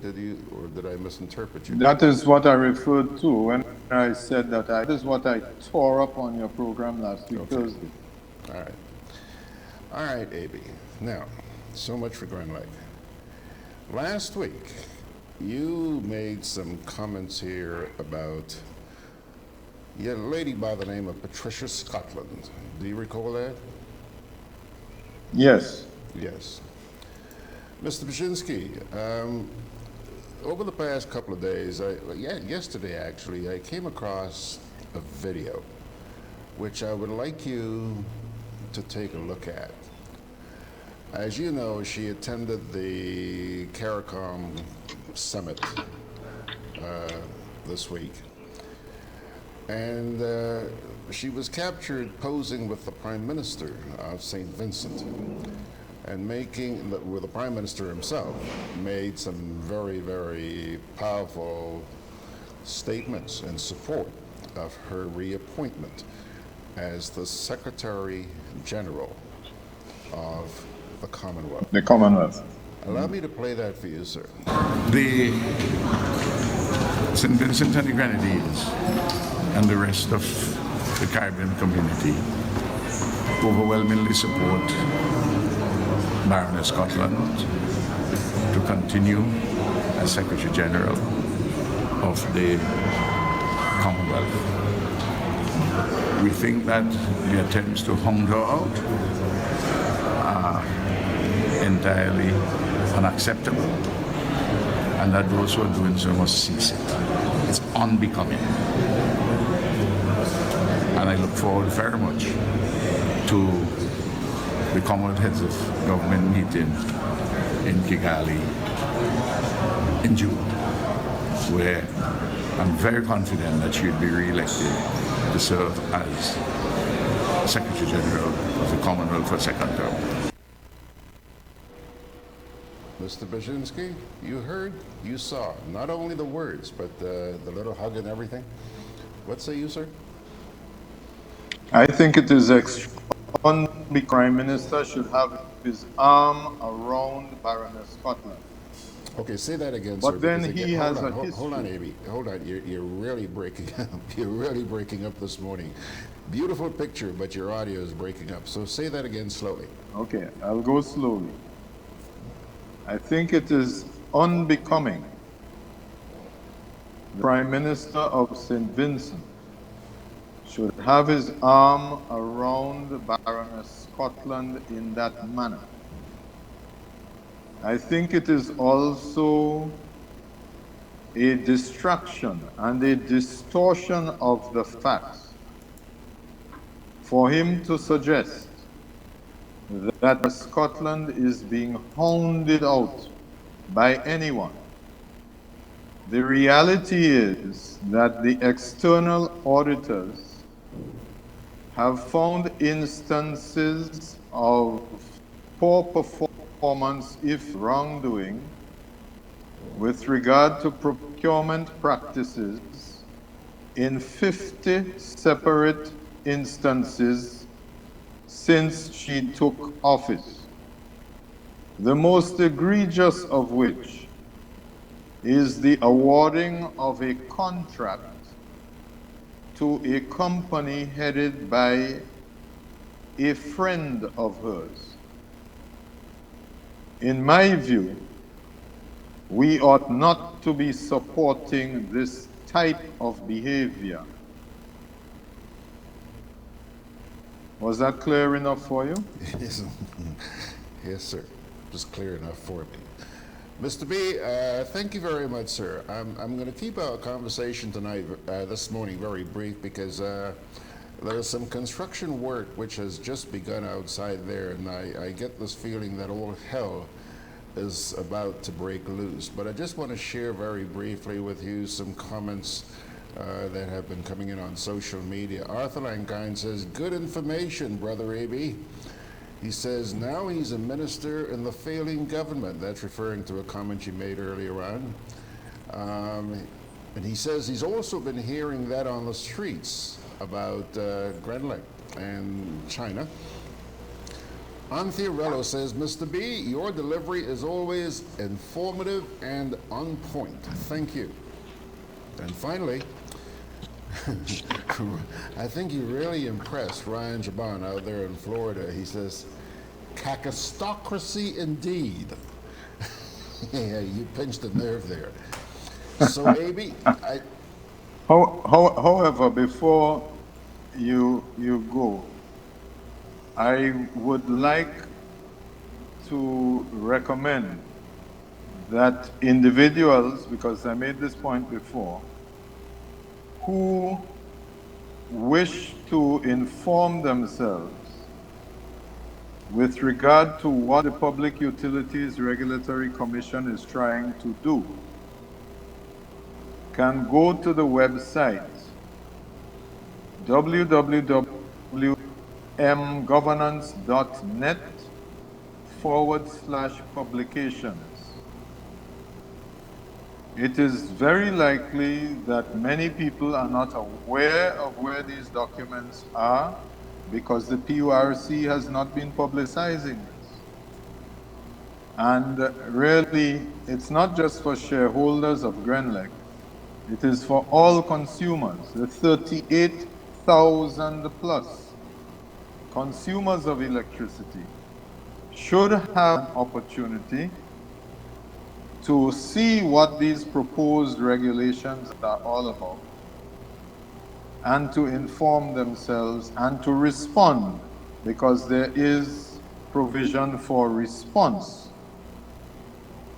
did I misinterpret you? That is what I referred to when I said that. That is what I tore up on your program last week, Thursday. All right. All right, AB. Now, so much for GrenLake. Last week, you made some comments here about a young lady by the name of Patricia Scotland. Do you recall that? Yes. Yes. Mr. Bierzynski, over the past couple of days, yesterday actually, I came across a video which I would like you to take a look at. As you know, she attended the CARICOM summit this week. And she was captured posing with the Prime Minister of St. Vincent, and where the Prime Minister himself made some very, very powerful statements in support of her reappointment as the Secretary General of the Commonwealth. The Commonwealth. Allow me to play that for you, sir. The St. Vincent and the Grenadines and the rest of the Caribbean community overwhelmingly support Baroness Scotland to continue as Secretary General of the Commonwealth. We think that the attempts to hound her out are entirely unacceptable, and that those who are doing so must cease it. It's unbecoming. And I look forward very much to the Commonwealth Heads of Government meeting in Kigali in June, where I'm very confident that she'll be re-elected to serve as Secretary General of the Commonwealth for a second term. Mr. Bierzynski, you heard, you saw, not only the words, but the little hug and everything. What say you, sir? I think it is the Prime Minister should have his arm around Baroness Scotland. Okay, say that again, but sir. Then he has a history. Hold on, Amy. Hold on. You're really breaking up. You're really breaking up this morning. Beautiful picture, but your audio is breaking up. So say that again slowly. Okay, I'll go slowly. I think it is unbecoming the Prime Minister of St. Vincent should have his arm around Baroness Scotland in that manner. I think it is also a distraction and a distortion of the facts for him to suggest that Scotland is being hounded out by anyone. The reality is that the external auditors have found instances of poor performance, if wrongdoing, with regard to procurement practices in 50 separate instances since she took office, the most egregious of which is the awarding of a contract to a company headed by a friend of hers. In my view, we ought not to be supporting this type of behavior. Was that clear enough for you? Yes, sir. Just clear enough for me. Mr. B, thank you very much, sir. I'm going to keep our conversation tonight, this morning, very brief, because there's some construction work which has just begun outside there, and I get this feeling that all hell is about to break loose. But I just want to share very briefly with you some comments that have been coming in on social media. Arthur Lankine says, good information, Brother AB. He says now he's a minister in the failing government. That's referring to a comment you made earlier on. And he says he's also been hearing that on the streets about Greenland and China. Anthorello says, Mr. B, your delivery is always informative and on point. Thank you. And finally, I think you really impressed Ryan Jaban out there in Florida. He says, cacistocracy indeed. Yeah, you pinched a nerve there. So maybe However, before you go, I would like to recommend that individuals, because I made this point before, who wish to inform themselves with regard to what the Public Utilities Regulatory Commission is trying to do, can go to the website www.mgovernance.net/publications. It is very likely that many people are not aware of where these documents are because the PURC has not been publicizing this. And really, it's not just for shareholders of Grenlec, it is for all consumers, the 38,000 plus consumers of electricity should have opportunity to see what these proposed regulations are all about and to inform themselves and to respond, because there is provision for response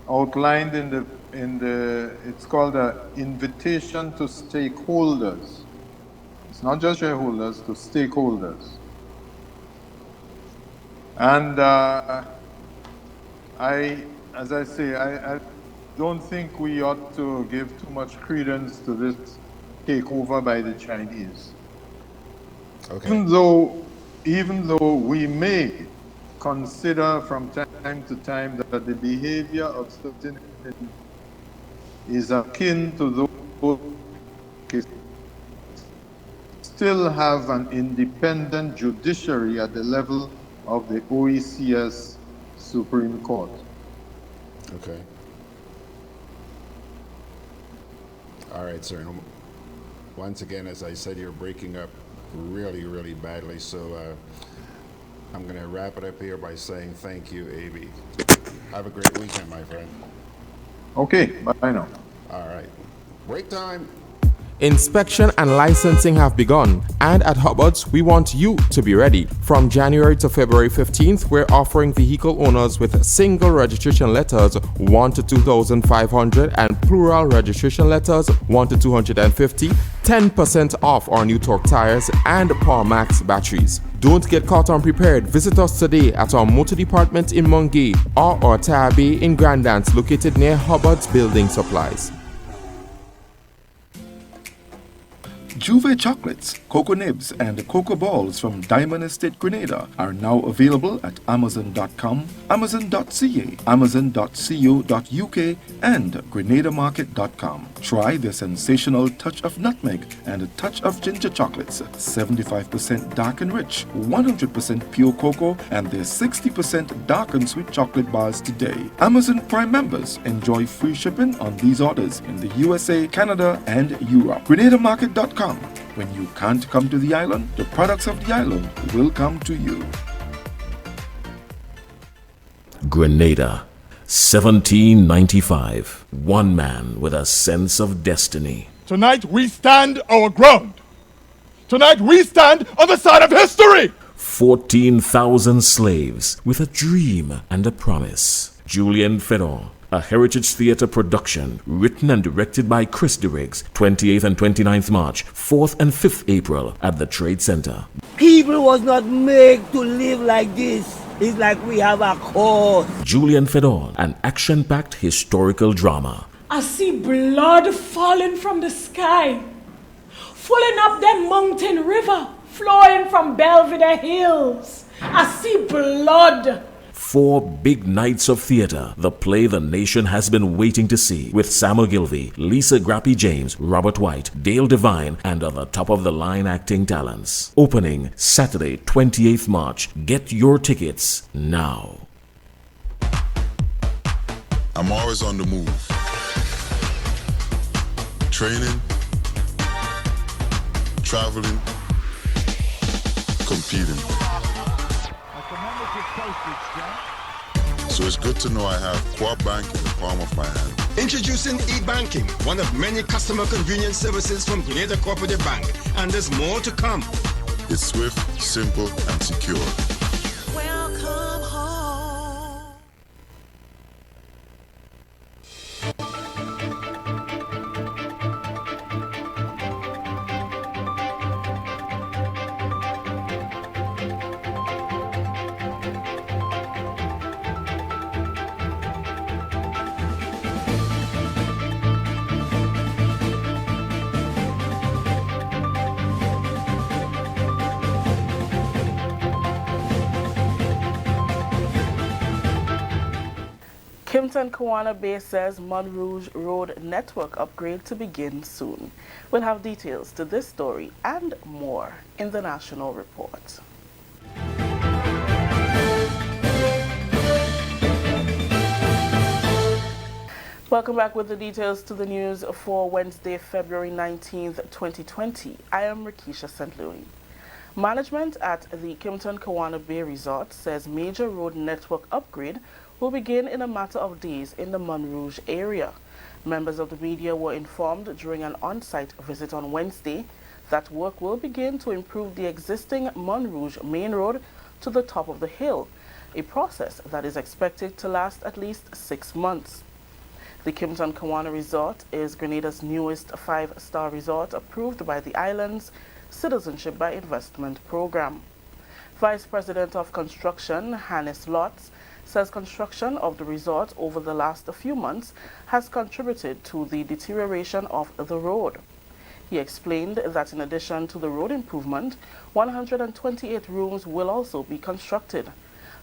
outlined in the it's called an invitation to stakeholders. It's not just shareholders, to stakeholders. And as I say, I don't think we ought to give too much credence to this takeover by the Chinese. Okay. Even though we may consider from time to time that the behavior of certain is akin to those who still have an independent judiciary at the level of the OECS Supreme Court. Okay. All right, sir. Once again, as I said, you're breaking up really, really badly, so I'm going to wrap it up here by saying thank you, AB. Have a great weekend, my friend. Okay, bye now. All right. Break time. Inspection and licensing have begun, and at Hubbard's, we want you to be ready. From January to February 15th, we're offering vehicle owners with single registration letters 1 to 2,500 and plural registration letters 1 to 250, 10% off our new torque tires and Power Max batteries. Don't get caught unprepared. Visit us today at our motor department in Mungay or our tire bay in Grandance, located near Hubbard's Building Supplies. Juve chocolates, cocoa nibs, and cocoa balls from Diamond Estate Grenada are now available at Amazon.com, Amazon.ca, Amazon.co.uk, and GrenadaMarket.com. Try the sensational touch of nutmeg and a touch of ginger chocolates, 75% dark and rich, 100% pure cocoa, and their 60% dark and sweet chocolate bars today. Amazon Prime members enjoy free shipping on these orders in the USA, Canada, and Europe. GrenadaMarket.com. When you can't come to the island, the products of the island will come to you. Grenada, 1795. One man with a sense of destiny. Tonight we stand our ground. Tonight we stand on the side of history. 14,000 slaves with a dream and a promise. Julian Fedor, a Heritage Theatre production, written and directed by Chris DeRiggs, 28th and 29th March, 4th and 5th April at the Trade Center. People was not made to live like this. It's like we have a cause. Julian Fedor, an action-packed historical drama. I see blood falling from the sky, filling up that mountain river, flowing from Belvedere Hills. I see blood. 4 big nights of theater, the play the nation has been waiting to see, with Samuel Gilvey, Lisa Grappy James, Robert White, Dale Devine, and other top-of-the-line acting talents. Opening Saturday, 28th March. Get your tickets now. I'm always on the move. Training, traveling, competing. So it's good to know I have Quad Bank in the palm of my hand. Introducing e-banking, one of many customer convenience services from Grenada Cooperative Bank. And there's more to come. It's swift, simple, and secure. Welcome home. Kimpton Kawana Bay says Mon Rouge Road network upgrade to begin soon. We'll have details to this story and more in the National Report. Welcome back with the details to the news for Wednesday, February 19th, 2020. I am Rikisha St. Louis. Management at the Kimpton Kawana Bay Resort says major road network upgrade will begin in a matter of days in the Mon Rouge area. Members of the media were informed during an on-site visit on Wednesday that work will begin to improve the existing Mon Rouge main road to the top of the hill, a process that is expected to last at least 6 months. The Kimpton Kawana Resort is Grenada's newest 5-star resort approved by the island's Citizenship by Investment program. Vice President of Construction, Hannes Lotz, says construction of the resort over the last few months has contributed to the deterioration of the road. He explained that in addition to the road improvement, 128 rooms will also be constructed.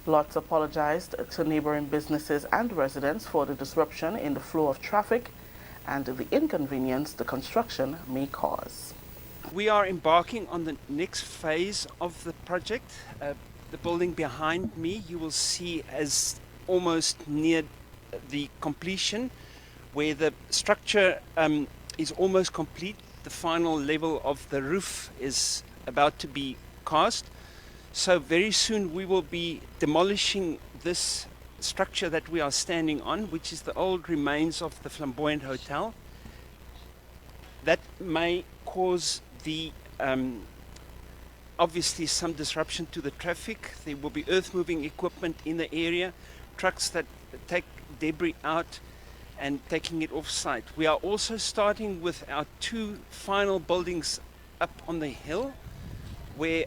Lotz apologized to neighboring businesses and residents for the disruption in the flow of traffic and the inconvenience the construction may cause. We are embarking on the next phase of the project. The building behind me you will see as almost near the completion, where the structure is almost complete. The final level of the roof is about to be cast. So very soon we will be demolishing this structure that we are standing on, which is the old remains of the Flamboyant Hotel. That may cause the obviously some disruption to the traffic. There will be earth moving equipment in the area, trucks that take debris out and taking it off site. We are also starting with our 2 final buildings up on the hill, where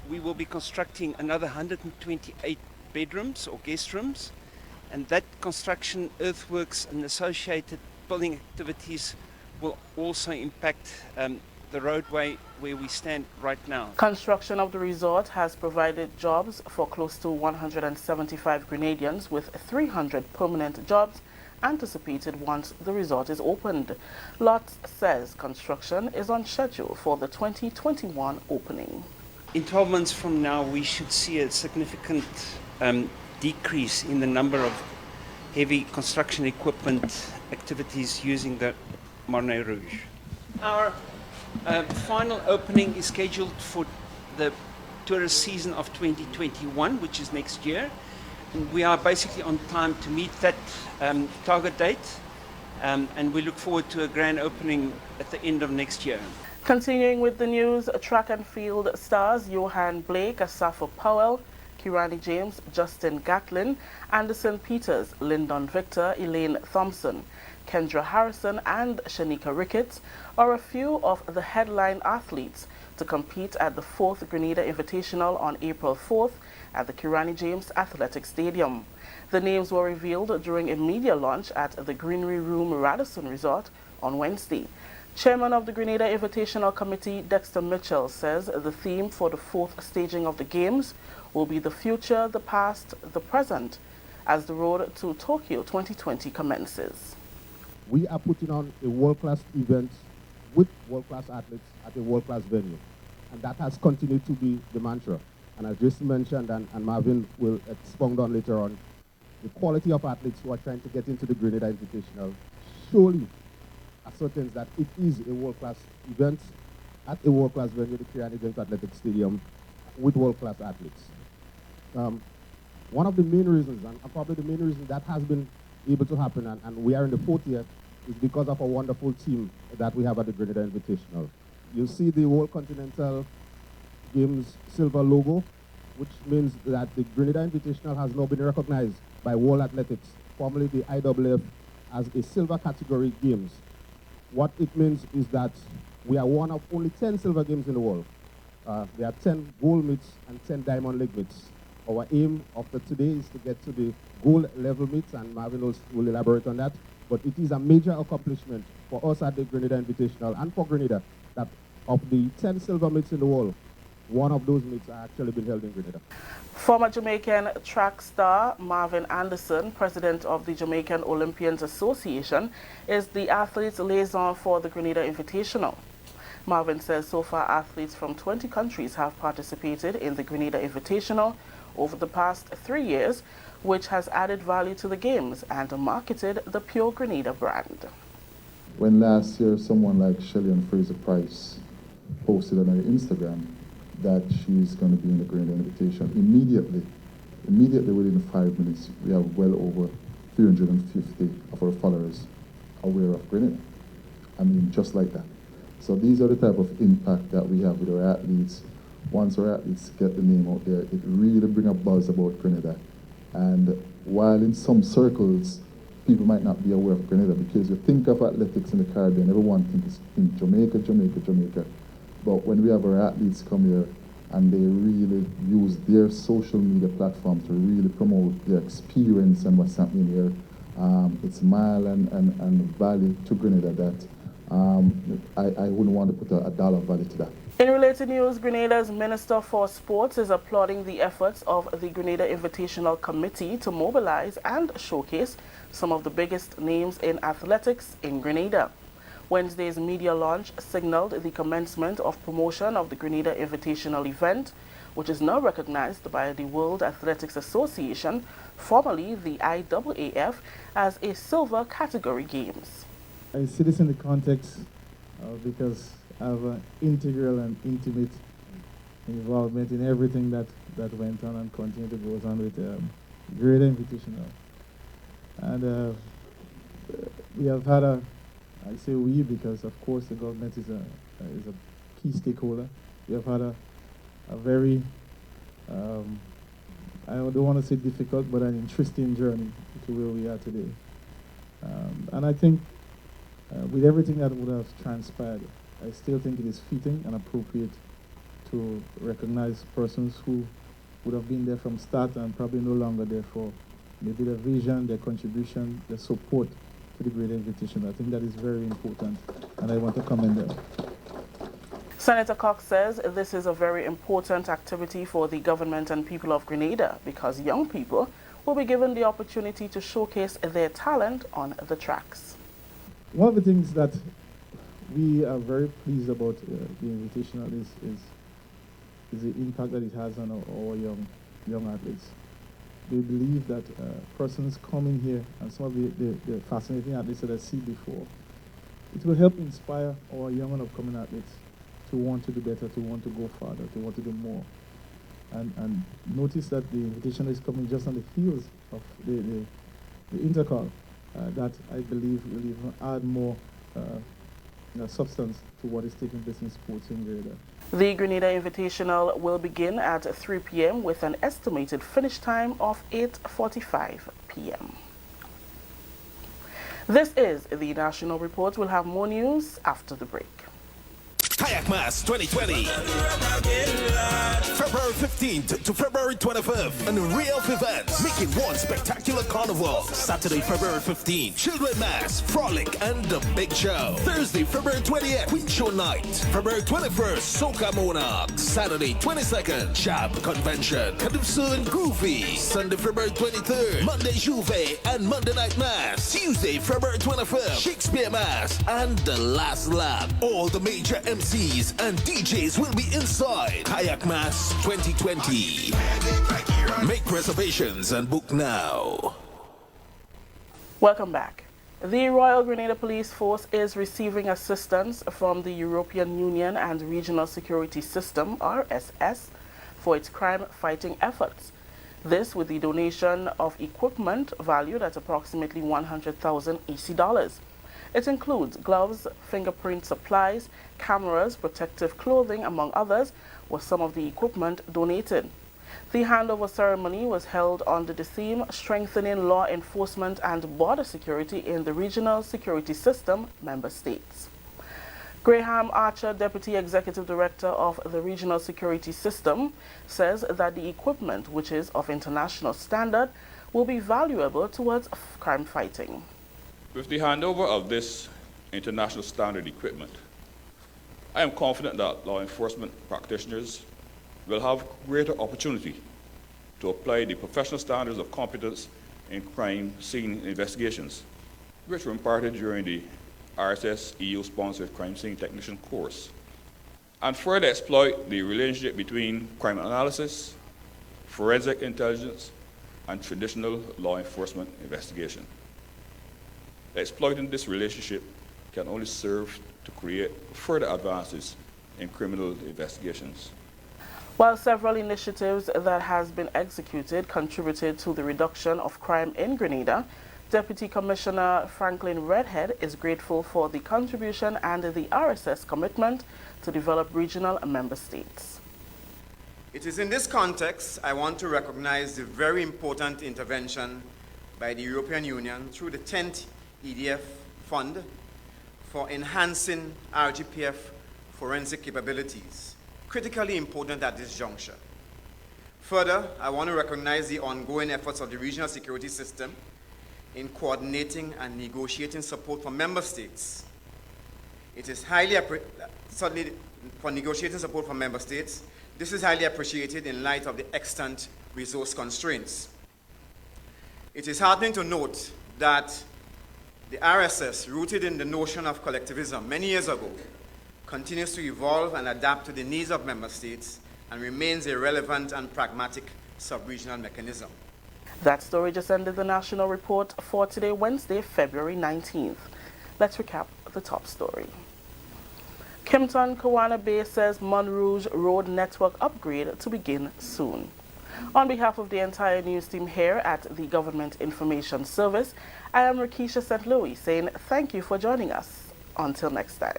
we will be constructing another 128 bedrooms or guest rooms, and that construction, earthworks and associated building activities will also impact the roadway where we stand right now. Construction of the resort has provided jobs for close to 175 Grenadians, with 300 permanent jobs anticipated once the resort is opened. Lotz says construction is on schedule for the 2021 opening. In 12 months from now, we should see a significant decrease in the number of heavy construction equipment activities using the Marne Rouge. Our final opening is scheduled for the tourist season of 2021, which is next year. And we are basically on time to meet that target date, and we look forward to a grand opening at the end of next year. Continuing with the news, track and field stars Johan Blake, Asafo Powell, Kirani James, Justin Gatlin, Anderson Peters, Lyndon Victor, Elaine Thompson, Kendra Harrison and Shanika Ricketts are a few of the headline athletes to compete at the 4th Grenada Invitational on April 4th at the Kirani James Athletic Stadium. The names were revealed during a media launch at the Greenery Room Radisson Resort on Wednesday. Chairman of the Grenada Invitational Committee, Dexter Mitchell, says the theme for the fourth staging of the Games will be the future, the past, the present, as the road to Tokyo 2020 commences. We are putting on a world-class event with world-class athletes at a world-class venue. And that has continued to be the mantra. And as Jason mentioned, and Marvin will expound on later on, the quality of athletes who are trying to get into the Grenada Invitational surely ascertains that it is a world-class event at a world-class venue, the Kiani James Athletic Stadium, with world-class athletes. One of the main reasons, and probably the main reason that has been able to happen, and we are in the fourth year, is because of a wonderful team that we have at the Grenada Invitational. You see the World Continental Games silver logo, which means that the Grenada Invitational has now been recognized by World Athletics, formerly the IAAF, as a silver category games. What it means is that we are one of only 10 silver games in the world. There are 10 gold meets and 10 diamond league meets. Our aim after today is to get to the gold level meets, and Marvin will elaborate on that. But it is a major accomplishment for us at the Grenada Invitational and for Grenada that of the 10 silver meets in the world, one of those meets are actually been held in Grenada. Former Jamaican track star Marvin Anderson, president of the Jamaican Olympians Association, is the athletes liaison for the Grenada Invitational. Marvin says so far athletes from 20 countries have participated in the Grenada Invitational over the past 3 years, which has added value to the games and marketed the Pure Grenada brand. When last year someone like Shelly-Ann Fraser-Price posted on her Instagram that she's going to be in the Grenada Invitation, immediately within 5 minutes, we have well over 350 of our followers aware of Grenada. I mean, just like that. So these are the type of impact that we have with our athletes. Once our athletes get the name out there, it really brings a buzz about Grenada. And while in some circles, people might not be aware of Grenada, because you think of athletics in the Caribbean, everyone thinks in Jamaica, Jamaica, Jamaica. But when we have our athletes come here and they really use their social media platform to really promote their experience and what's happening here, it's mile and value to Grenada that I wouldn't want to put a dollar value to that. In related news, Grenada's Minister for Sports is applauding the efforts of the Grenada Invitational Committee to mobilize and showcase some of the biggest names in athletics in Grenada. Wednesday's media launch signaled the commencement of promotion of the Grenada Invitational event, which is now recognized by the World Athletics Association, formerly the IAAF, as a silver category games. I see this in the context because I have an integral and intimate involvement in everything that went on and continue to go on with Grenada Invitational. And we have had I say we because of course the government is a key stakeholder. We have had a very, I don't want to say difficult, but an interesting journey to where we are today. And I think with everything that would have transpired, I still think it is fitting and appropriate to recognize persons who would have been there from start and probably no longer there for maybe their vision, their contribution, their support to the Grenada Invitation. I think that is very important, and I want to commend them. Senator Cox says this is a very important activity for the government and people of Grenada because young people will be given the opportunity to showcase their talent on the tracks. One of the things that we are very pleased about the Invitational is the impact that it has on our young athletes. We believe that persons coming here and some of the fascinating athletes that I see before, it will help inspire our young and upcoming athletes to want to do better, to want to go farther, to want to do more. And notice that the Invitational is coming just on the heels of the Intercall that I believe will even add more substance to what is taking place in sports in Grenada. The Grenada Invitational will begin at 3 p.m. with an estimated finish time of 8:45 p.m. This is the National Report. We'll have more news after the break. Kayak Mass 2020. February 15th to February 25th, an array of events making one spectacular carnival. Saturday, February 15th, Children Mass, Frolic, and the Big Show. Thursday, February 20th, Queen Show Night. February 21st, Soca Monarch. Saturday, 22nd, Jab Convention, Calypso and Groovy. Sunday, February 23rd, Monday, Juve and Monday Night Mass. Tuesday, February 25th, Shakespeare Mass, and the Last Lap. All the major MCs and DJs will be inside Kayak Mass 2020. Make reservations and book now. Welcome back. The Royal Grenada Police Force is receiving assistance from the European Union and Regional Security System, RSS, for its crime-fighting efforts. This with the donation of equipment valued at approximately 100,000 AC dollars. It includes gloves, fingerprint supplies, cameras, protective clothing, among others, was some of the equipment donated. The handover ceremony was held under the theme Strengthening Law Enforcement and Border Security in the Regional Security System member states. Graham Archer, Deputy Executive Director of the Regional Security System, says that the equipment, which is of international standard, will be valuable towards crime fighting. With the handover of this international standard equipment, I am confident that law enforcement practitioners will have greater opportunity to apply the professional standards of competence in crime scene investigations, which were imparted during the RSS EU-sponsored crime scene technician course, and further exploit the relationship between crime analysis, forensic intelligence, and traditional law enforcement investigation. Exploiting this relationship can only serve to create further advances in criminal investigations. While several initiatives that has been executed contributed to the reduction of crime in Grenada, Deputy Commissioner Franklin Redhead is grateful for the contribution and the RSS commitment to develop regional member states. It is in this context I want to recognize the very important intervention by the European Union through the 10th EDF Fund for enhancing RGPF forensic capabilities, critically important at this juncture. Further, I want to recognize the ongoing efforts of the regional security system in coordinating and negotiating support for member states. It is certainly for negotiating support for member states. This is highly appreciated in light of the extant resource constraints. It is heartening to note that the RSS, rooted in the notion of collectivism many years ago, continues to evolve and adapt to the needs of member states and remains a relevant and pragmatic sub-regional mechanism. That story just ended the national report for today, Wednesday, February 19th. Let's recap the top story. Kimpton Kawana Bay says Montrouge Road network upgrade to begin soon. On behalf of the entire news team here at the Government Information Service, I am Rakisha St. Louis saying thank you for joining us. Until next time.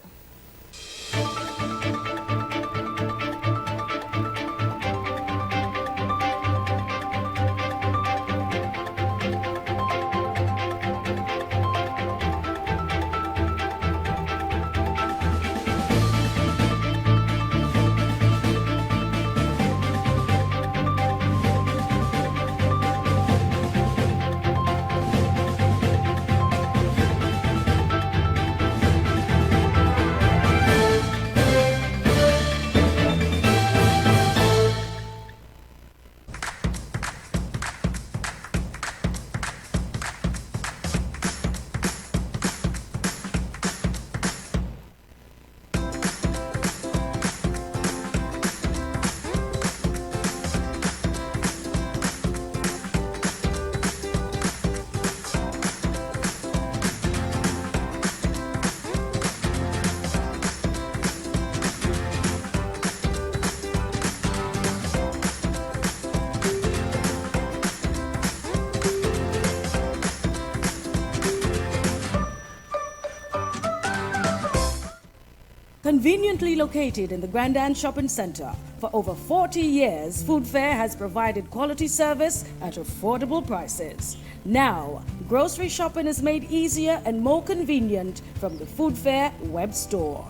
Conveniently located in the Grandstand Shopping Center, for over 40 years, Food Fair has provided quality service at affordable prices. Now, grocery shopping is made easier and more convenient from the Food Fair web store.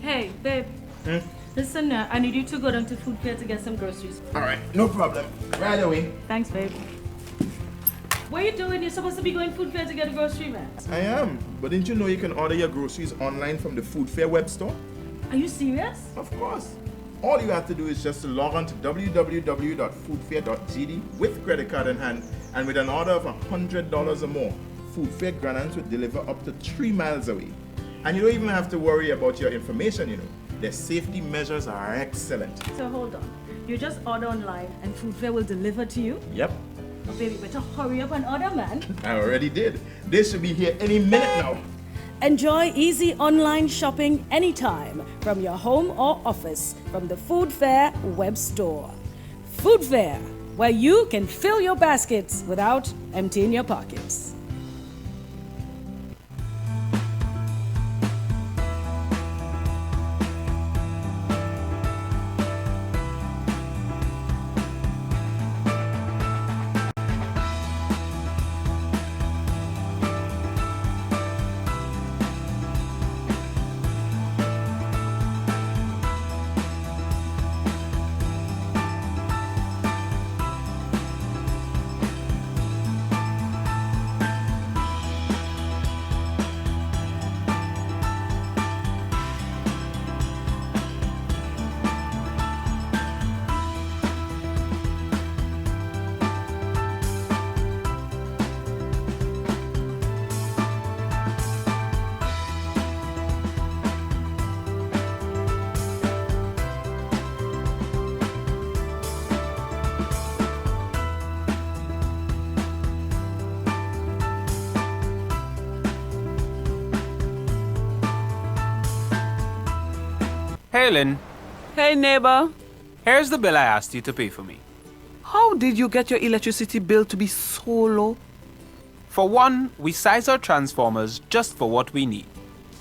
Hey, babe. Listen, I need you to go down to Food Fair to get some groceries. All right, no problem. Right away. Thanks, babe. What are you doing? You're supposed to be going Food Fair to get a grocery, man. I am, but didn't you know you can order your groceries online from the Food Fair web store? Are you serious? Of course. All you have to do is just to log on to www.foodfair.gd with credit card in hand, and with an order of $100 or more, Food Fair Grenada will deliver up to 3 miles away. And you don't even have to worry about your information, you know. Their safety measures are excellent. So hold on. You just order online and Food Fair will deliver to you? Yep, Oh, baby, better hurry up and order, man. I already did. They should be here any minute now. Enjoy easy online shopping anytime from your home or office from the Food Fair web store. Food Fair, where you can fill your baskets without emptying your pockets. Hey, Lynn. Hey, neighbor. Here's the bill I asked you to pay for me. How did you get your electricity bill to be so low? For one, we size our transformers just for what we need.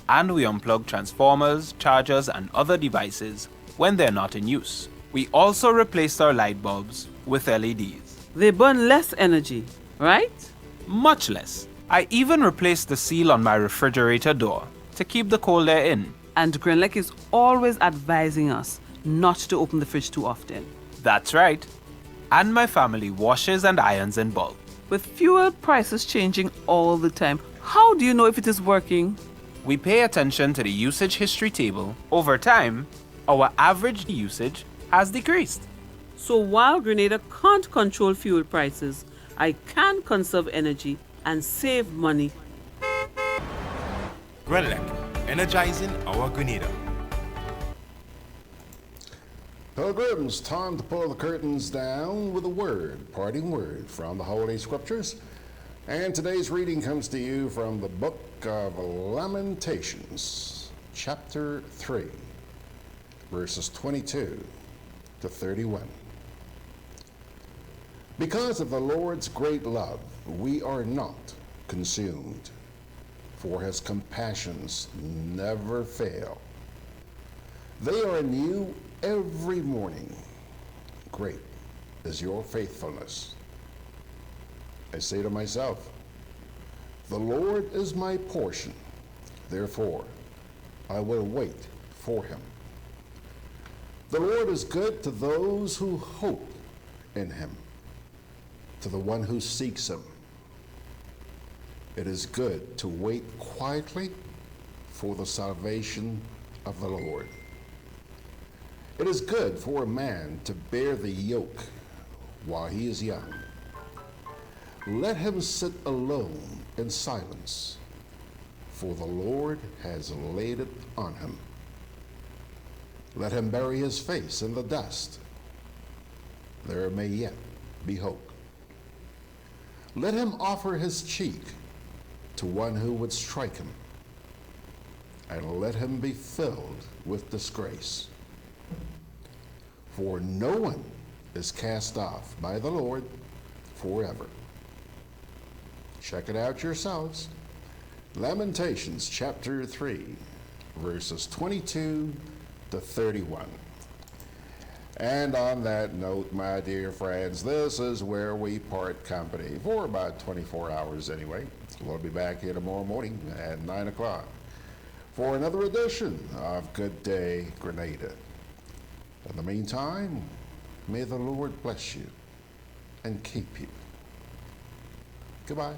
And we unplug transformers, chargers, and other devices when they're not in use. We also replaced our light bulbs with LEDs. They burn less energy, right? Much less. I even replaced the seal on my refrigerator door to keep the cold air in. And Grenlec is always advising us not to open the fridge too often. That's right. And my family washes and irons in bulk. With fuel prices changing all the time, how do you know if it is working? We pay attention to the usage history table. Over time, our average usage has decreased. So while Grenada can't control fuel prices, I can conserve energy and save money. Grenlec, energizing our Grenada. Pilgrims, time to pull the curtains down with a word, parting word from the Holy Scriptures. And today's reading comes to you from the book of Lamentations, chapter 3, verses 22 to 31. Because of the Lord's great love, we are not consumed, for his compassions never fail. They are new every morning. Great is your faithfulness. I say to myself, the Lord is my portion, therefore I will wait for him. The Lord is good to those who hope in him, to the one who seeks him. It is good to wait quietly for the salvation of the Lord. It is good for a man to bear the yoke while he is young. Let him sit alone in silence, for the Lord has laid it on him. Let him bury his face in the dust. There may yet be hope. Let him offer his cheek to one who would strike him, and let him be filled with disgrace. For no one is cast off by the Lord forever. Check it out yourselves. Lamentations chapter 3, verses 22 to 31. And on that note, my dear friends, this is where we part company for about 24 hours anyway. We'll be back here tomorrow morning at 9 o'clock for another edition of Gudday Grenada. In the meantime, may the Lord bless you and keep you. Goodbye.